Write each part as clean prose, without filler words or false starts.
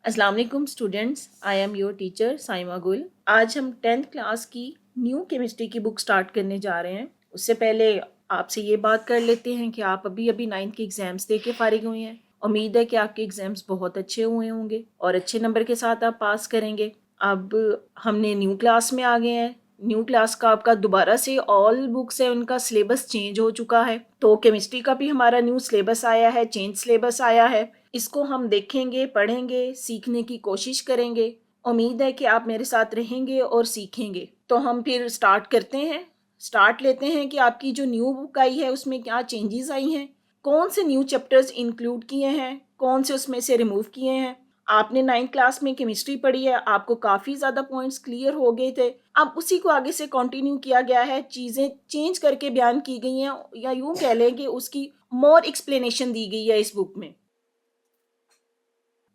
अस्सलाम वालेकुम students, I am your teacher Saima गुल। आज हम 10th क्लास की न्यू केमिस्ट्री की बुक स्टार्ट करने जा रहे हैं। उससे पहले आपसे ये बात कर लेते हैं कि आप अभी अभी 9th के एग्ज़ाम्स दे के फारिग हुए हैं। उम्मीद है कि आपके एग्ज़ाम्स बहुत अच्छे हुए होंगे और अच्छे नंबर के साथ आप पास करेंगे। अब हमने न्यू क्लास में आ गए हैं। न्यू क्लास का आपका दोबारा से ऑल बुक्स है उनका सिलेबस चेंज हो चुका है, तो केमिस्ट्री का भी हमारा न्यू सिलेबस आया है, चेंज सिलेबस आया है। इसको हम देखेंगे, पढ़ेंगे, सीखने की कोशिश करेंगे। उम्मीद है कि आप मेरे साथ रहेंगे और सीखेंगे। तो हम फिर स्टार्ट करते हैं। स्टार्ट लेते हैं कि आपकी जो न्यू बुक आई है उसमें क्या चेंजेस आई हैं, कौन से न्यू चैप्टर्स इंक्लूड किए हैं, कौन से उसमें से रिमूव किए हैं। आपने 9th क्लास में केमिस्ट्री पढ़ी है, आपको काफ़ी ज़्यादा पॉइंट्स क्लियर हो गए थे। अब उसी को आगे से कंटिन्यू किया गया है, चीज़ें चेंज करके बयान की गई हैं, या यूँ कह लें कि उसकी मोर एक्सप्लेनेशन दी गई है इस बुक में।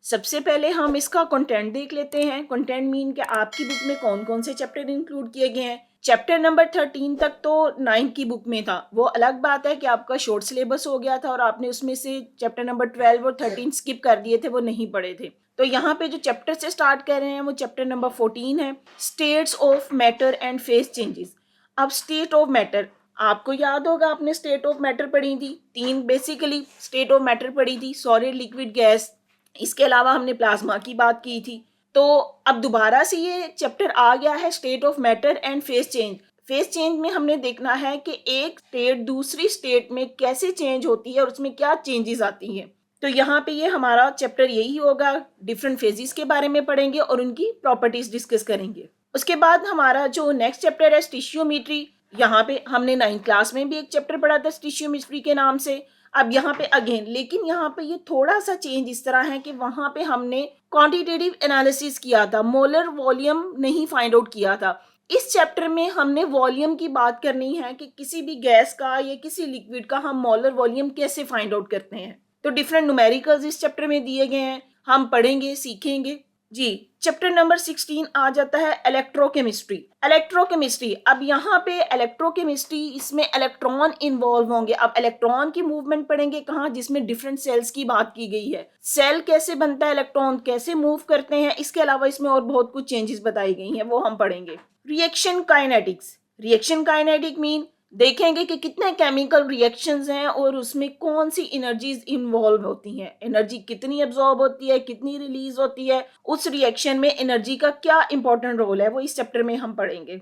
सबसे पहले हम इसका कंटेंट देख लेते हैं। कंटेंट मीन कि आपकी बुक में कौन कौन से चैप्टर इंक्लूड किए गए हैं। चैप्टर नंबर 13 तक तो 9th की बुक में था। वो अलग बात है कि आपका शॉर्ट सिलेबस हो गया था और आपने उसमें से चैप्टर नंबर 12 और 13 स्किप कर दिए थे, वो नहीं पढ़े थे। तो यहाँ पे जो चैप्टर से स्टार्ट कर रहे हैं वो चैप्टर नंबर 14 है, states of matter and face changes. अब स्टेट ऑफ मैटर, आपको याद होगा आपने स्टेट ऑफ मैटर पढ़ी थी, तीन बेसिकली स्टेट ऑफ मैटर पढ़ी थी, सॉलिड, लिक्विड, गैस। इसके अलावा हमने प्लाज्मा की बात की थी। तो अब दोबारा से ये चैप्टर आ गया है, state of matter and face change. Face change में हमने देखना है कि एक स्टेट दूसरी स्टेट में कैसे चेंज होती है और उसमें क्या चेंजेस आती हैं। तो यहाँ पे ये हमारा चैप्टर यही होगा, डिफरेंट फेजेस के बारे में पढ़ेंगे और उनकी प्रॉपर्टीज डिस्कस करेंगे। उसके बाद हमारा जो नेक्स्ट चैप्टर है स्टिशियोमेट्री। यहाँ पे हमने 9th क्लास में भी एक चैप्टर पढ़ा था स्टिशियोमेट्री के नाम से। अब यहाँ पे अगेन, लेकिन यहाँ पे ये थोड़ा सा चेंज इस तरह है कि वहां पे हमने क्वांटिटेटिव एनालिसिस किया था, मोलर वॉल्यूम नहीं फाइंड आउट किया था। इस चैप्टर में हमने वॉल्यूम की बात करनी है कि किसी भी गैस का या किसी लिक्विड का हम मोलर वॉल्यूम कैसे फाइंड आउट करते हैं। तो डिफरेंट न्यूमेरिकल्स इस चैप्टर में दिए गए हैं, हम पढ़ेंगे, सीखेंगे। जी, चैप्टर नंबर 16 आ जाता है इलेक्ट्रोकेमिस्ट्री। इलेक्ट्रोकेमिस्ट्री, अब यहाँ पे इलेक्ट्रोकेमिस्ट्री, इसमें इलेक्ट्रॉन इन्वॉल्व होंगे। अब इलेक्ट्रॉन की मूवमेंट पढ़ेंगे कहाँ, जिसमें डिफरेंट सेल्स की बात की गई है। सेल कैसे बनता है, इलेक्ट्रॉन कैसे मूव करते हैं, इसके अलावा इसमें और बहुत कुछ चेंजेस बताई गई हैं, वो हम पढ़ेंगे। Reaction kinetics, reaction kinetic mean देखेंगे कि कितने केमिकल रिएक्शंस हैं और उसमें कौन सी एनर्जीज इन्वॉल्व होती हैं, एनर्जी कितनी एब्जॉर्ब होती है, कितनी रिलीज होती है, उस रिएक्शन में एनर्जी का क्या इंपॉर्टेंट रोल है, वो इस चैप्टर में हम पढ़ेंगे।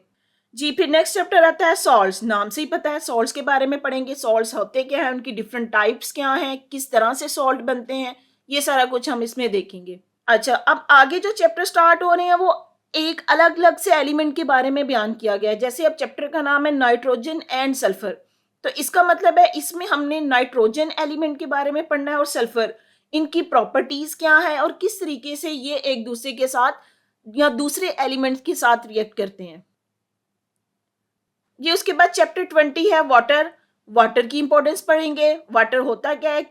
जी, फिर नेक्स्ट चैप्टर आता है सॉल्ट्स। नाम से ही पता है सॉल्ट्स के बारे में पढ़ेंगे। सॉल्ट्स होते क्या है, उनकी डिफरेंट टाइप्स क्या हैं, किस तरह से सॉल्ट बनते हैं, ये सारा कुछ हम इसमें देखेंगे। अच्छा, अब आगे जो चैप्टर स्टार्ट हो रहे हैं वो एक अलग अलग से एलिमेंट के बारे में बयान किया गया है। जैसे अब चैप्टर का नाम है नाइट्रोजन एंड सल्फर, तो इसका मतलब है इसमें हमने नाइट्रोजन एलिमेंट के बारे में पढ़ना है और सल्फर, इनकी प्रॉपर्टीज क्या है और किस तरीके से ये एक दूसरे के साथ या दूसरे एलिमेंट्स के साथ रिएक्ट करते हैं। ये उसके बाद चैप्टर 20 है वाटर। वाटर की इंपॉर्टेंस पढ़ेंगे, वाटर होता क्या है,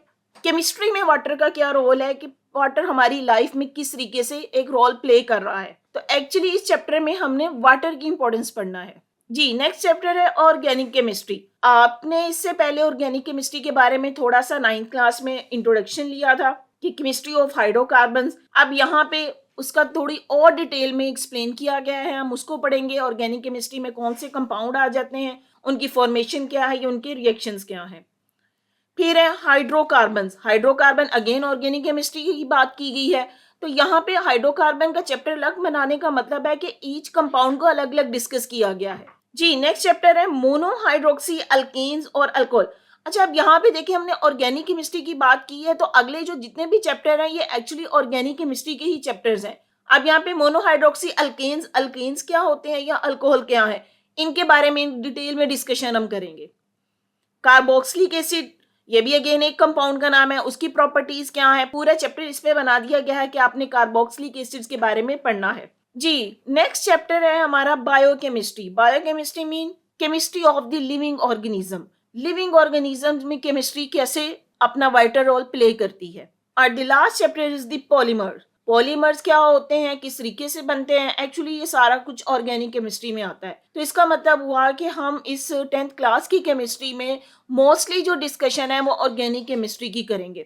केमिस्ट्री में वाटर का क्या रोल है, कि वाटर हमारी लाइफ में किस तरीके से एक रोल प्ले कर रहा है। तो एक्चुअली इस चैप्टर में हमने वाटर की इंपॉर्टेंस पढ़ना है। जी, नेक्स्ट चैप्टर है ऑर्गेनिक केमिस्ट्री। आपने इससे पहले ऑर्गेनिक केमिस्ट्री के बारे में थोड़ा सा 9th क्लास में इंट्रोडक्शन लिया था कि केमिस्ट्री ऑफ हाइड्रोकार्बन्स। अब यहाँ पे उसका थोड़ी और डिटेल में एक्सप्लेन किया गया है, हम उसको पढ़ेंगे। ऑर्गेनिक केमिस्ट्री में कौन से कंपाउंड आ जाते हैं, उनकी फॉर्मेशन क्या है, या उनके रिएक्शंस क्या हैं। फिर है hydrocarbon. Hydrocarbon again organic chemistry की बात की गई है। तो यहाँ पे हाइड्रोकार्बन का चैप्टर अलग बनाने का मतलब है कि ईच कंपाउंड को अलग अलग डिस्कस किया गया है। जी, नेक्स्ट चैप्टर है मोनोहाइड्रोक्सी अल्केन्स और अल्कोहल। अच्छा, अब यहाँ पे देखिए हमने ऑर्गेनिक केमिस्ट्री की बात की है, तो अगले जो जितने भी चैप्टर हैं ये एक्चुअली ऑर्गेनिक केमिस्ट्री के ही चैप्टर्स हैं। अब यहाँ पे मोनोहाइड्रोक्सी अल्केन्स, अल्केन्स क्या होते हैं या अल्कोहल क्या है, इनके बारे में डिटेल में डिस्कशन हम करेंगे। कार्बोक्सिलिक एसिड, ये भी अगेन एक कंपाउंड का नाम है, उसकी प्रॉपर्टीज क्या है, पूरा चैप्टर इस पे बना दिया गया है कि आपने कार्बोक्सिलिक एसिड्स के बारे में पढ़ना है। जी, नेक्स्ट चैप्टर है हमारा biochemistry. Biochemistry mean chemistry of the living organism. Living organism में केमिस्ट्री कैसे अपना वाइटल रोल प्ले करती है। और the last chapter is the polymer. Polymers क्या होते हैं, किस तरीके से बनते हैं, एक्चुअली ये सारा कुछ ऑर्गेनिक केमिस्ट्री में आता है। तो इसका मतलब हुआ कि हम इस 10th क्लास की केमिस्ट्री में मोस्टली जो डिस्कशन है वो ऑर्गेनिक केमिस्ट्री की करेंगे।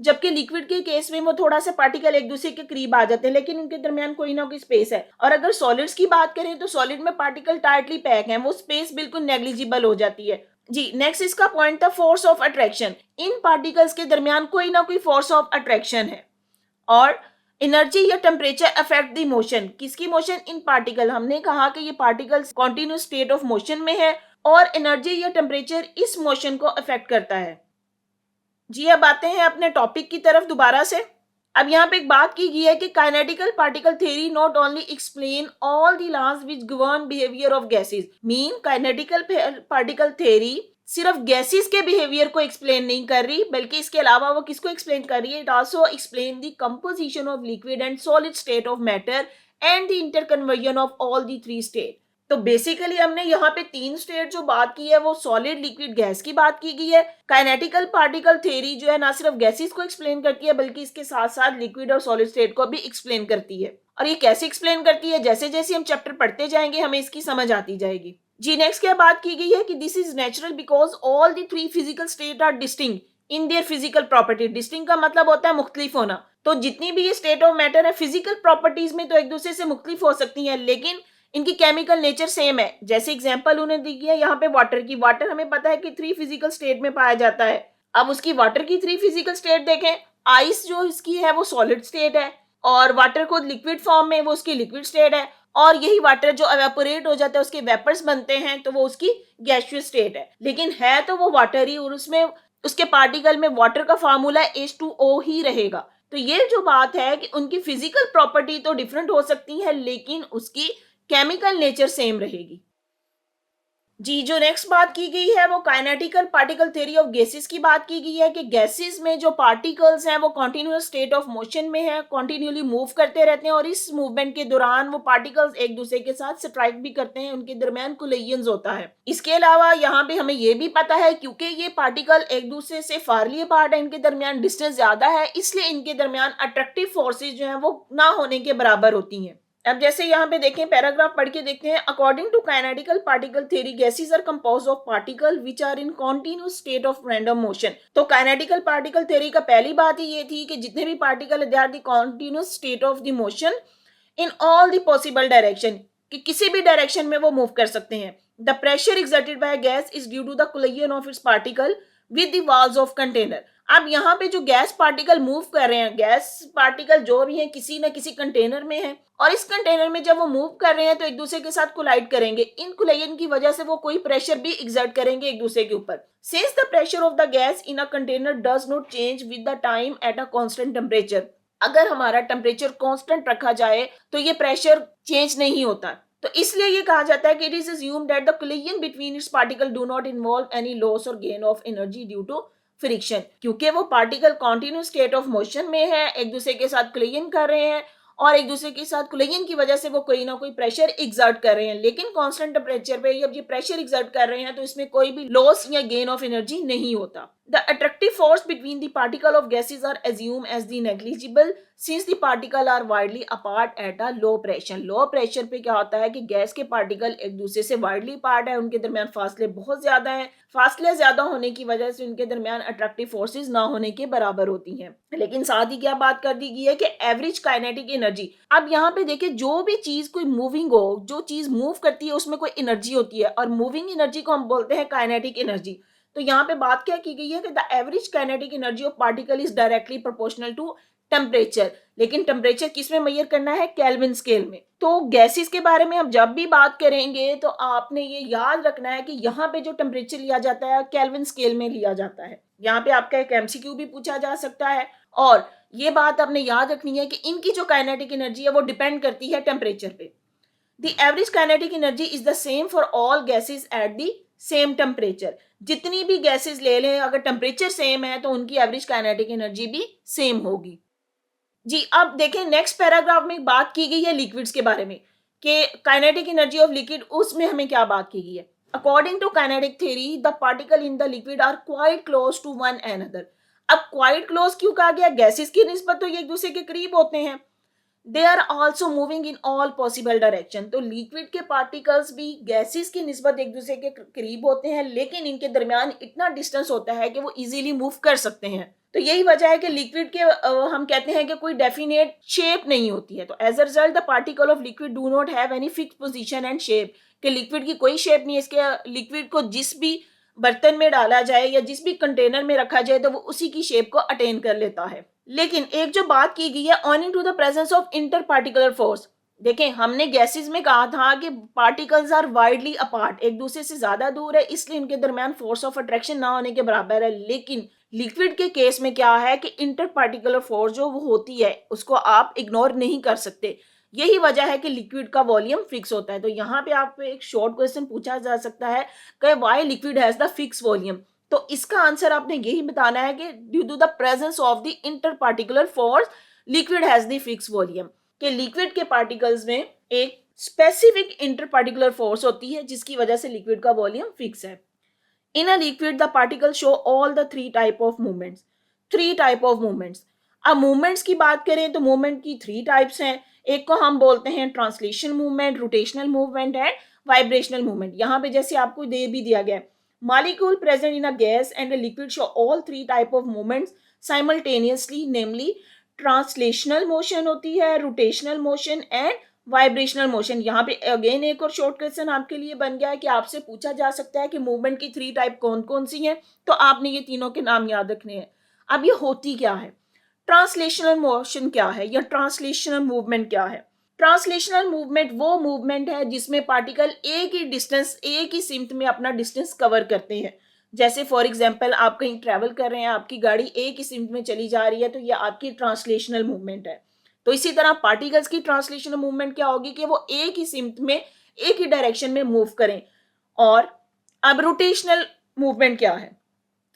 जबकि लिक्विड के केस में वो थोड़ा सा पार्टिकल एक दूसरे के करीब आ जाते हैं, लेकिन उनके दरमियान कोई ना कोई स्पेस है। और अगर सॉलिड्स की बात करें तो सॉलिड में पार्टिकल टाइटली पैक हैं, वो स्पेस बिल्कुल नेग्लिजिबल हो जाती है। जी नेक्स्ट इसका पॉइंट था force of attraction. In particles के दरमियान कोई ना कोई फोर्स ऑफ अट्रैक्शन है। और एनर्जी या टेम्परेचर अफेक्ट द मोशन। किसकी मोशन? इन पार्टिकल। हमने कहा कि ये particles continuous state of motion में है और एनर्जी या टेम्परेचर इस मोशन को अफेक्ट करता है। जी अब आते हैं अपने टॉपिक की तरफ दोबारा से। अब यहाँ पे एक बात की गई है कि kinetical particle theory not only explain all the laws which govern behaviour of gases. Mean kinetical particle theory सिर्फ गैसेस के बिहेवियर को एक्सप्लेन नहीं कर रही, बल्कि इसके अलावा वो किसको एक्सप्लेन कर रही है? It also explain the composition of liquid and solid state of matter and the interconversion of all the three state. तो बेसिकली हमने यहाँ पे तीन स्टेट जो बात की है वो सॉलिड, लिक्विड, गैस की बात की गई है। काइनेटिकल पार्टिकल थ्योरी जो है ना सिर्फ गैसेस को एक्सप्लेन करती है, बल्कि इसके साथ साथ लिक्विड और सॉलिड स्टेट को भी एक्सप्लेन करती है। और ये कैसे एक्सप्लेन करती है? जैसे जैसे हम चैप्टर पढ़ते जाएंगे हमें इसकी समझ आती जाएगी। जी नेक्स्ट क्या बात की गई है कि this is natural because all the three physical state are distinct in their physical property. Distinct का मतलब होता है मुख्तलिफ होना। तो जितनी भी ये स्टेट ऑफ मैटर है फिजिकल प्रॉपर्टीज में तो एक दूसरे से मुख्तलिफ हो सकती है, लेकिन इनकी केमिकल नेचर सेम है। जैसे एग्जांपल उन्हें दी है यहाँ पे वाटर की। वाटर हमें पता है कि थ्री फिजिकल स्टेट में पाया जाता है। अब उसकी वाटर की थ्री फिजिकल स्टेट देखें। आइस जो इसकी है वो सॉलिड स्टेट है, और वाटर को लिक्विड फॉर्म में वो उसकी लिक्विड स्टेट है, और यही वाटर जो एवेपोरेट हो जाता है उसके वेपर्स बनते हैं तो वो उसकी गैसियस स्टेट है। लेकिन है तो वो वाटर ही, और उसमें उसके पार्टिकल में वाटर का फार्मूला H2O ही रहेगा। तो ये जो बात है कि उनकी फिजिकल प्रॉपर्टी तो डिफरेंट हो सकती है, लेकिन उसकी केमिकल नेचर सेम रहेगी। जी जो नेक्स्ट बात की गई है वो काइनेटिकल पार्टिकल थ्योरी ऑफ गैसेस की बात की गई है कि गैसेस में जो पार्टिकल्स हैं वो कॉन्टिन्यूअस स्टेट ऑफ मोशन में है, कॉन्टिन्यूअली मूव करते रहते हैं, और इस मूवमेंट के दौरान वो पार्टिकल्स एक दूसरे के साथ स्ट्राइक भी करते हैं, उनके दरमियान कोलिजन्स होता है। इसके अलावा यहाँ पे हमें ये भी पता है क्योंकि ये पार्टिकल एक दूसरे से फारली अपार्ट है, इनके दरमियान डिस्टेंस ज्यादा है, इसलिए इनके दरमियान अट्रैक्टिव फोर्सेज जो है वो ना होने के बराबर होती हैं। अब जैसे यहाँ पे देखें, पैराग्राफ पढ़ के देखते हैं। According to kinetical particle theory gases are composed of particle which are in continuous state of random motion. तो काइनेटिकल पार्टिकल थ्योरी का पहली बात ही ये थी कि जितने भी particle they are the continuous state of the motion in all the possible direction, कि किसी भी डायरेक्शन में वो मूव कर सकते हैं। The pressure exerted by gas is due to the collision of its particle with the walls of container. अब यहाँ पे जो गैस पार्टिकल मूव कर रहे हैं, गैस पार्टिकल जो भी हैं किसी न किसी कंटेनर में है, और इस कंटेनर में जब वो मूव कर रहे हैं तो एक दूसरे के साथ कोलाइड करेंगे। इन कोलिजन की वजह से वो कोई प्रेशर भी एक्सर्ट करेंगे एक दूसरे के ऊपर। Since the pressure of the gas in a container does not change with the time at a constant temperature. अगर हमारा टेम्परेचर कांस्टेंट रखा जाए तो ये प्रेशर चेंज नहीं होता। तो इसलिए ये कहा जाता है कि it is assumed that the collision between its particle do not involve any loss और gain of energy due to friction. क्योंकि वो particle continuous state of motion में है, एक दूसरे के साथ कोलिजन कर रहे हैं, और एक दूसरे के साथ कोलिजन की वजह से वो कोई ना कोई प्रेशर एक्सर्ट कर रहे हैं। लेकिन कांस्टेंट टेम्परेचर पे जब ये प्रेशर एक्सर्ट कर रहे हैं तो इसमें कोई भी लॉस या गेन ऑफ एनर्जी नहीं होता। The attractive force between the particle of gases are assume as the negligible since the particle are widely apart at a low pressure. Low pressure पे क्या होता है कि गैस के पार्टिकल एक दूसरे से वाइडली अपार्ट है, उनके दरमियान फासले बहुत ज्यादा हैं। फासले ज्यादा होने की वजह से उनके दरमियान अट्रैक्टिव फोर्सेस ना होने के बराबर होती हैं। लेकिन साथ ही क्या बात कर दी गई है कि एवरेज काइनेटिक एनर्जी। अब यहाँ पे देखिए, जो भी चीज कोई मूविंग हो, जो चीज मूव करती है उसमें कोई एनर्जी होती है, और मूविंग एनर्जी को हम बोलते हैं काइनेटिक एनर्जी। तो यहाँ पे बात क्या की गई है कि the average kinetic energy of particle is directly proportional to temperature. लेकिन टेम्परेचर किस में मेजर करना है? केल्विन स्केल में। तो गैसेस के बारे में हम जब भी बात करेंगे तो आपने ये याद रखना है कि यहाँ पे जो टेम्परेचर लिया जाता है केल्विन स्केल में लिया जाता है। यहाँ पे आपका एक एमसीक्यू भी पूछा जा सकता है, और ये बात आपने याद रखनी है कि इनकी जो काइनेटिक एनर्जी है वो डिपेंड करती है टेम्परेचर पे। The average kinetic energy is the same for all gases at the same temperature. जितनी भी गैसेस ले लें, अगर टेम्परेचर सेम है तो उनकी एवरेज काइनेटिक एनर्जी भी सेम होगी। जी अब देखें, नेक्स्ट पैराग्राफ में बात की गई है लिक्विड्स के बारे में कि काइनेटिक एनर्जी ऑफ लिक्विड, उसमें हमें क्या बात की गई है। According to kinetic theory the particle in the liquid are quite close to one another. अब क्वाइट क्लोज क्यों कहा गया? गैसेस की निस्बत तो ये एक दूसरे के करीब होते हैं, they are also moving in all possible direction. तो लिक्विड के पार्टिकल्स भी गैसेस की निस्बत एक दूसरे के करीब होते हैं, लेकिन इनके दरमियान इतना डिस्टेंस होता है कि वो इजीली मूव कर सकते हैं। तो यही वजह है कि लिक्विड के हम कहते हैं कि कोई डेफिनेट शेप नहीं होती है। तो as a result the particle of liquid do not have any fix position and shape, कि लिक्विड की कोई शेप नहीं है। इसके लिक्विड को जिस भी बर्तन में डाला जाए या जिस भी कंटेनर में रखा जाए तो वो उसी की शेप को अटेन कर लेता है। लेकिन एक जो बात की गई है owing to the presence of inter particular force, देखें हमने गैसेस में कहा था कि पार्टिकल्स आर वाइडली अपार्ट, एक दूसरे से ज्यादा दूर है, इसलिए इनके दरमियान फोर्स ऑफ अट्रैक्शन ना होने के बराबर है। लेकिन लिक्विड के केस में क्या है कि इंटर पार्टिकुलर फोर्स जो वो होती है उसको आप इग्नोर नहीं कर सकते। यही वजह है कि लिक्विड का वॉल्यूम फिक्स होता है। तो यहाँ पे आप एक शॉर्ट क्वेश्चन पूछा जा सकता है कि why liquid has the fix volume. तो इसका आंसर आपने यही बताना है कि due to the presence of the inter particular force liquid has the fix volume, कि लिक्विड के पार्टिकल्स में एक स्पेसिफिक इंटर पार्टिकुलर फोर्स होती है जिसकी वजह से लिक्विड का वॉल्यूम फिक्स है। In a liquid the particle show all the three type of movements, three type of movements. अब मूवमेंट्स की बात करें तो मूवमेंट की थ्री टाइप्स हैं। एक को हम बोलते हैं translation movement, rotational movement and vibrational movement. यहाँ पे जैसे आपको दे भी दिया गया है, molecule present in a gas and a liquid show all three type of movements simultaneously, namely translational motion होती है, rotational motion and vibrational motion. यहाँ पे अगेन एक और शॉर्ट क्वेश्चन आपके लिए बन गया है कि आपसे पूछा जा सकता है कि मूवमेंट की थ्री टाइप कौन कौन सी हैं, तो आपने ये तीनों के नाम याद रखने हैं। अब ये होती क्या है, ट्रांसलेशनल मोशन क्या है या ट्रांसलेशनल मूवमेंट क्या है? ट्रांसलेशनल मूवमेंट वो मूवमेंट है जिसमें पार्टिकल एक ही डिस्टेंस, एक ही सिमत में अपना डिस्टेंस कवर करते हैं। जैसे फॉर एग्जांपल आप कहीं ट्रैवल कर रहे हैं, आपकी गाड़ी एक ही सिमत में चली जा रही है, तो ये आपकी ट्रांसलेशनल मूवमेंट है। तो इसी तरह पार्टिकल्स की ट्रांसलेशनल मूवमेंट क्या होगी कि वो एक ही सिमत में एक ही डायरेक्शन में मूव करें। और अब रोटेशनल मूवमेंट क्या है?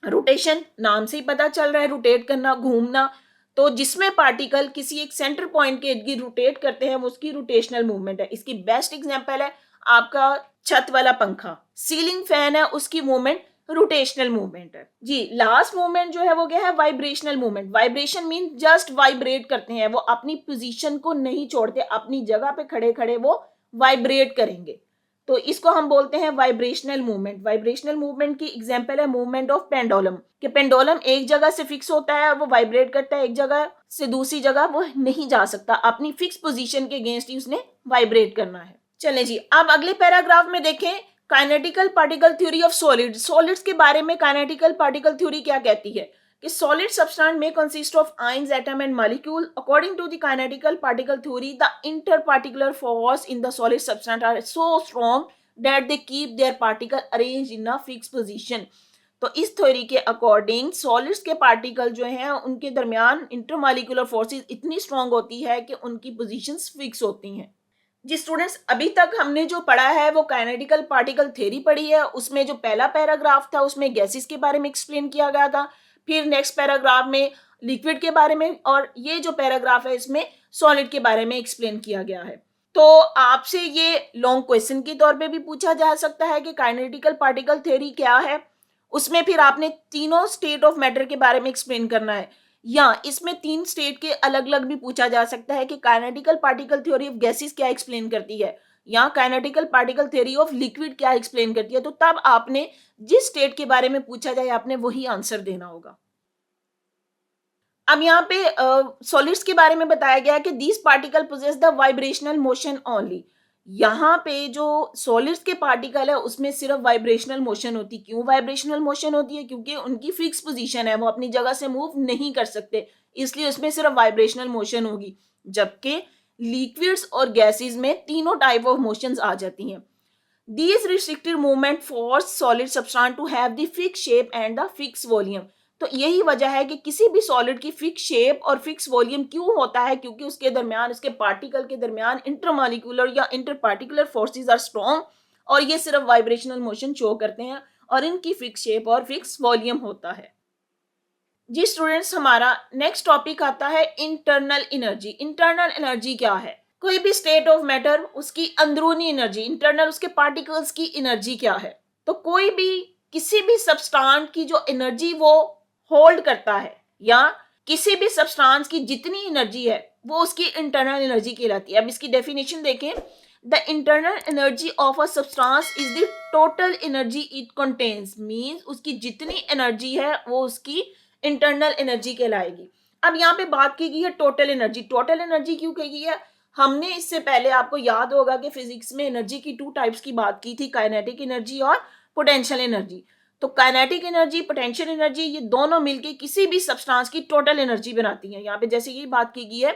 रोटेशन नाम से ही पता चल रहा है, रोटेट करना, घूमना। तो जिसमें पार्टिकल किसी एक सेंटर पॉइंट के इर्द गिर्द रोटेट करते हैं वो उसकी रोटेशनल मूवमेंट है। इसकी बेस्ट एग्जांपल है आपका छत वाला पंखा, सीलिंग फैन है, उसकी मूवमेंट रोटेशनल मूवमेंट है। जी लास्ट मूवमेंट जो है वो क्या है? Vibrational movement. Vibration mean just vibrate करते हैं, वो अपनी पोजीशन को नहीं छोड़ते, अपनी जगह पे खड़े खड़े वो वाइब्रेट करेंगे। तो इसको हम बोलते हैं वाइब्रेशनल मूवमेंट। वाइब्रेशनल मूवमेंट की एग्जांपल है मूवमेंट ऑफ पेंडुलम, कि पेंडुलम एक जगह से फिक्स होता है और वो वाइब्रेट करता है, एक जगह से दूसरी जगह वो नहीं जा सकता, अपनी फिक्स पोजीशन के अगेंस्ट ही उसने वाइब्रेट करना है। चलें जी, अब अगले पैराग्राफ में देखें kinetical particle theory of solid. Solids के बारे में काइनेटिकल पार्टिकल थ्योरी क्या कहती है कि solid substance may consist of ions, atom and molecule. According to the kinetical particle theory, the interparticular force in the solid substance are so strong that they keep their particle arranged in a fixed position. तो इस theory के according solids के particle जो हैं उनके दरमियान intermolecular forces इतनी strong होती है कि उनकी पोजीशंस फिक्स होती हैं। जी स्टूडेंट्स, अभी तक हमने जो पढ़ा है वो काइनेटिकल पार्टिकल थ्योरी पढ़ी है। उसमें जो पहला पैराग्राफ था उसमें गैसेस के बारे में एक्सप्लेन किया गया था, फिर नेक्स्ट पैराग्राफ में लिक्विड के बारे में, और ये जो पैराग्राफ है इसमें सॉलिड के बारे में एक्सप्लेन किया गया है। तो आपसे ये लॉन्ग क्वेश्चन के तौर पे भी पूछा जा सकता है कि काइनेटिकल पार्टिकल थ्योरी क्या है। उसमें फिर आपने तीनों स्टेट ऑफ मैटर के बारे में एक्सप्लेन करना है, या इसमें तीन स्टेट के अलग अलग भी पूछा जा सकता है कि kinetical particle theory of gases क्या एक्सप्लेन करती है या काइनेटिकल पार्टिकल थ्योरी ऑफ लिक्विड क्या एक्सप्लेन करती है। तो तब आपने जिस स्टेट के बारे में पूछा जाए आपने वही आंसर देना होगा। अब यहाँ पे सॉलिड्स के बारे में बताया गया कि these particle possess the vibrational motion only. यहाँ पे जो सॉलिड्स के पार्टिकल है उसमें सिर्फ वाइब्रेशनल मोशन होती। क्यों वाइब्रेशनल मोशन होती है? क्योंकि उनकी फिक्स पोजीशन है, वो अपनी जगह से मूव नहीं कर सकते, इसलिए उसमें सिर्फ वाइब्रेशनल मोशन होगी। जबकि लिक्विड्स और गैसेस में तीनों टाइप ऑफ मोशंस आ जाती हैं। These restricted movement force solid substance to have the fixed shape and the fixed volume. तो यही वजह है कि किसी भी सॉलिड की फिक्स शेप और फिक्स वॉल्यूम क्यों होता है? क्योंकि उसके दरमियान, उसके पार्टिकल के दरमियान इंटरमॉलिक्यूलर या इंटरपार्टिकुलर फोर्सेस आर स्ट्रॉन्ग, और ये सिर्फ वाइब्रेशनल मोशन शो करते हैं और इनकी फिक्स शेप और फिक्स वॉल्यूम होता है। जी स्टूडेंट्स, हमारा नेक्स्ट टॉपिक आता है इंटरनल एनर्जी। इंटरनल एनर्जी क्या है? कोई भी स्टेट ऑफ मैटर उसकी अंदरूनी एनर्जी, इंटरनल उसके पार्टिकल्स की एनर्जी क्या है? तो कोई भी किसी भी सब्सटेंस की जो एनर्जी वो होल्ड करता है, या किसी भी सब्सटेंस की जितनी एनर्जी है वो उसकी इंटरनल एनर्जी कहलाती है। अब इसकी डेफिनेशन देखें, the internal energy of a substance is the total energy it contains, means उसकी जितनी एनर्जी है वो उसकी इंटरनल एनर्जी कहलाएगी। अब यहाँ पे बात की गई है टोटल एनर्जी। टोटल एनर्जी क्यों कही गई है? हमने इससे पहले, आपको याद होगा कि फिजिक्स में एनर्जी की 2 टाइप्स की बात की थी, काइनेटिक एनर्जी और पोटेंशियल एनर्जी। तो काइनेटिक एनर्जी, पोटेंशियल एनर्जी, ये दोनों मिलके किसी भी सब्सटेंस की टोटल एनर्जी बनाती हैं। यहाँ पे जैसे ये बात की गई है,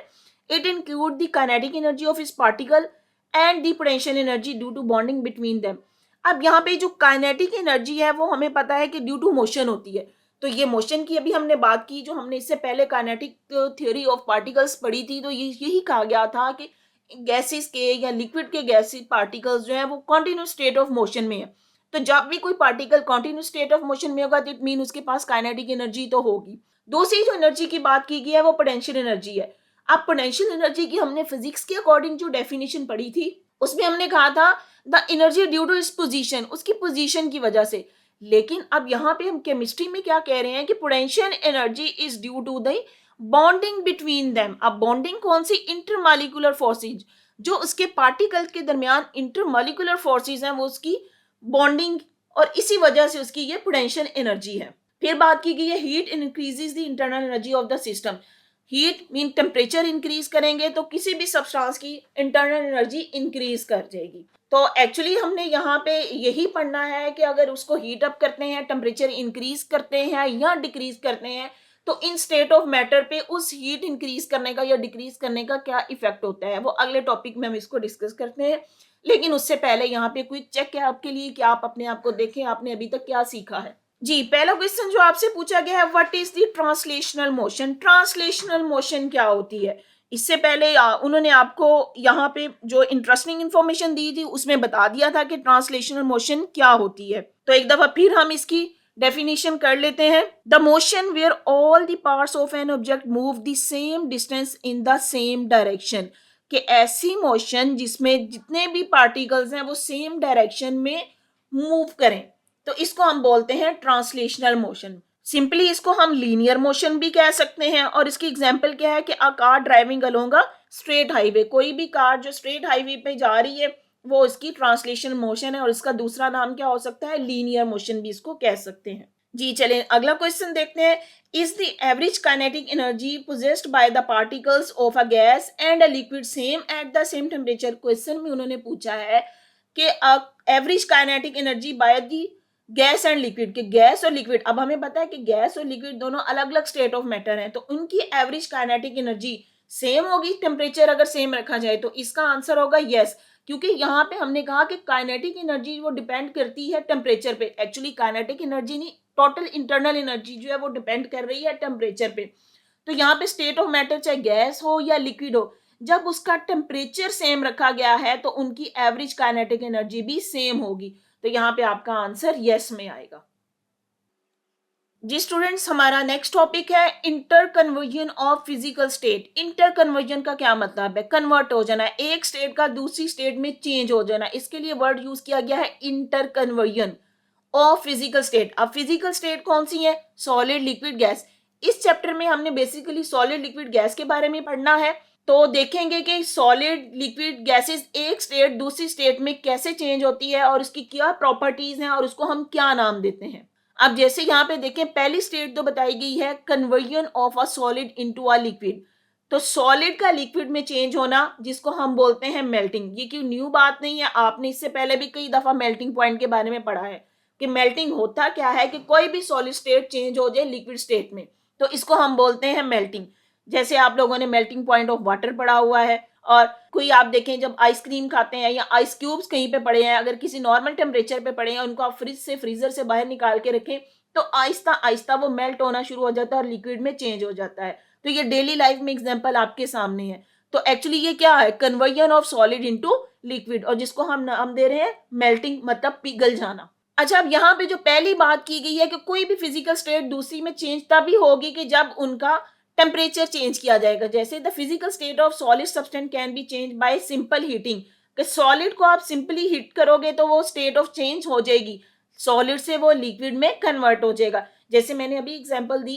it include the kinetic energy of this particle and the potential energy due to bonding between them. अब यहाँ पे जो काइनेटिक एनर्जी है वो हमें पता है कि ड्यू टू मोशन होती है। तो ये मोशन की अभी हमने बात की, जो हमने इससे पहले काइनेटिक थ्योरी ऑफ पार्टिकल्स पढ़ी थी, तो यही कहा गया था कि गैसेस के या लिक्विड के गैसेस पार्टिकल्स जो है वो कॉन्टिन्यूस स्टेट ऑफ मोशन में है। तो जब भी कोई particle continuous state of motion में होगा तो इट मीन उसके पास काइनेटिक एनर्जी तो होगी। दूसरी जो एनर्जी की बात की गई है वो पोटेंशियल एनर्जी है। अब पोटेंशियल एनर्जी की हमने फिजिक्स के अकॉर्डिंग जो डेफिनेशन पढ़ी थी उसमें हमने कहा था the energy due to its position, उसकी पोजीशन की वजह से। लेकिन अब यहाँ पे हम केमिस्ट्री में क्या कह रहे हैं कि potential energy is due to the bonding between them. अब बॉन्डिंग कौन सी? इंटरमॉलिक्यूलर फोर्सेज, जो उसके पार्टिकल के दरमियान इंटरमॉलिक्यूलर फोर्सेज हैं वो उसकी बॉन्डिंग, और इसी वजह से उसकी ये पोटेंशियल एनर्जी है। फिर बात की गई है heat increases the internal energy of the system. Heat mean temperature increase करेंगे तो किसी भी सब्सटेंस की इंटरनल एनर्जी इंक्रीज कर जाएगी। तो एक्चुअली हमने यहाँ पे यही पढ़ना है कि अगर उसको हीट अप करते हैं, टेम्परेचर इंक्रीज करते हैं या डिक्रीज करते हैं, तो इन स्टेट ऑफ मैटर पे उस हीट इंक्रीज करने का या डिक्रीज करने का क्या इफेक्ट होता है, वो अगले टॉपिक में हम इसको डिस्कस करते हैं। लेकिन उससे पहले यहाँ पे क्विक चेक है आपके लिए कि आप अपने आप को देखें आपने अभी तक क्या सीखा है। जी, पहला क्वेश्चन जो आपसे पूछा गया है, what is the translational motion. Translational motion क्या होती है? इससे पहले उन्होंने आपको यहाँ पे जो इंटरेस्टिंग इंफॉर्मेशन दी थी उसमें बता दिया था कि ट्रांसलेशनल मोशन क्या होती है। तो एक दफा फिर हम इसकी डेफिनेशन कर लेते हैं। The motion where all the parts of an object move the same distance in the same direction, कि ऐसी मोशन जिसमें जितने भी पार्टिकल्स हैं वो सेम डायरेक्शन में मूव करें, तो इसको हम बोलते हैं ट्रांसलेशनल मोशन। सिंपली इसको हम लीनियर मोशन भी कह सकते हैं। और इसकी एग्जांपल क्या है कि a car driving along a straight highway, कोई भी कार जो स्ट्रेट हाईवे पे जा रही है वो इसकी ट्रांसलेशनल मोशन है। और इसका दूसरा नाम क्या हो सकता है? लीनियर मोशन भी इसको कह सकते हैं। जी चलें अगला क्वेश्चन देखते हैं। Is the average kinetic energy possessed by the particles of a gas and a liquid same at the same temperature. Question में उन्होंने पूछा है कि average kinetic energy by the gas and liquid, के गैस और liquid. अब हमें पता है कि गैस और लिक्विड दोनों अलग अलग स्टेट ऑफ मैटर हैं, तो उनकी एवरेज काइनेटिक एनर्जी सेम होगी टेम्परेचर अगर सेम रखा जाए। तो इसका आंसर होगा यस, क्योंकि यहाँ पे हमने कहा कि काइनेटिक एनर्जी वो डिपेंड करती है टेम्परेचर पे। एक्चुअली काइनेटिक एनर्जी नहीं, टोटल इंटरनल एनर्जी जो है वो डिपेंड कर रही है टेम्परेचर पे। तो यहाँ पे स्टेट ऑफ मैटर चाहे गैस हो या लिक्विड हो, जब उसका टेम्परेचर सेम रखा गया है तो उनकी एवरेज काइनेटिक एनर्जी भी सेम होगी। तो यहाँ पे आपका आंसर यस में आएगा। जी स्टूडेंट्स, हमारा नेक्स्ट टॉपिक है inter conversion of physical state. Inter conversion का क्या मतलब है? कन्वर्ट हो जाना, एक स्टेट का दूसरी स्टेट में चेंज हो जाना। इसके लिए वर्ड यूज किया गया है inter conversion of physical state. अब फिजिकल स्टेट कौन सी है? Solid, liquid, gas. इस चैप्टर में हमने बेसिकली सॉलिड, लिक्विड, गैस के बारे में पढ़ना है। तो देखेंगे कि सॉलिड, लिक्विड, गैसेस एक स्टेट दूसरी स्टेट में कैसे चेंज होती है और उसकी क्या प्रॉपर्टीज हैं और उसको हम क्या नाम देते हैं। अब जैसे यहाँ पे देखें, पहली स्टेट तो बताई गई है conversion of a solid into a liquid. तो सॉलिड का लिक्विड में चेंज होना जिसको हम बोलते हैं मेल्टिंग। ये क्यों न्यू बात नहीं है, आपने इससे पहले भी कई दफा मेल्टिंग पॉइंट के बारे में पढ़ा है कि मेल्टिंग होता क्या है कि कोई भी सॉलिड स्टेट चेंज हो जाए लिक्विड स्टेट में, तो इसको हम बोलते हैं मेल्टिंग। जैसे आप लोगों ने मेल्टिंग पॉइंट ऑफ वाटर पढ़ा हुआ है, और कोई आप देखें जब आइसक्रीम खाते हैं या आइस क्यूब्स कहीं पे पड़े हैं, अगर किसी नॉर्मल टेम्परेचर पे पड़े हैं उनको आप फ्रिज से फ्रीजर से बाहर निकाल के रखें तो आहिस्ता आहिस्ता वो मेल्ट होना शुरू हो जाता है और लिक्विड में चेंज हो जाता है। तो ये डेली लाइफ में एग्जांपल आपके सामने है। तो एक्चुअली ये क्या है? Conversion of solid into liquid, और जिसको हम नाम दे रहे हैं मेल्टिंग, मतलब पिघल जाना। अच्छा, अब यहाँ पे जो पहली बात की गई है कि कोई भी फिजिकल स्टेट दूसरी में चेंज तभी होगी कि जब उनका टेम्परेचर चेंज किया जाएगा। जैसे the physical state of solid substance can be change bye simple heating, कि सॉलिड को आप सिंपली हीट करोगे तो वो स्टेट ऑफ चेंज हो जाएगी, सॉलिड से वो लिक्विड में कन्वर्ट हो जाएगा। जैसे मैंने अभी एग्जांपल दी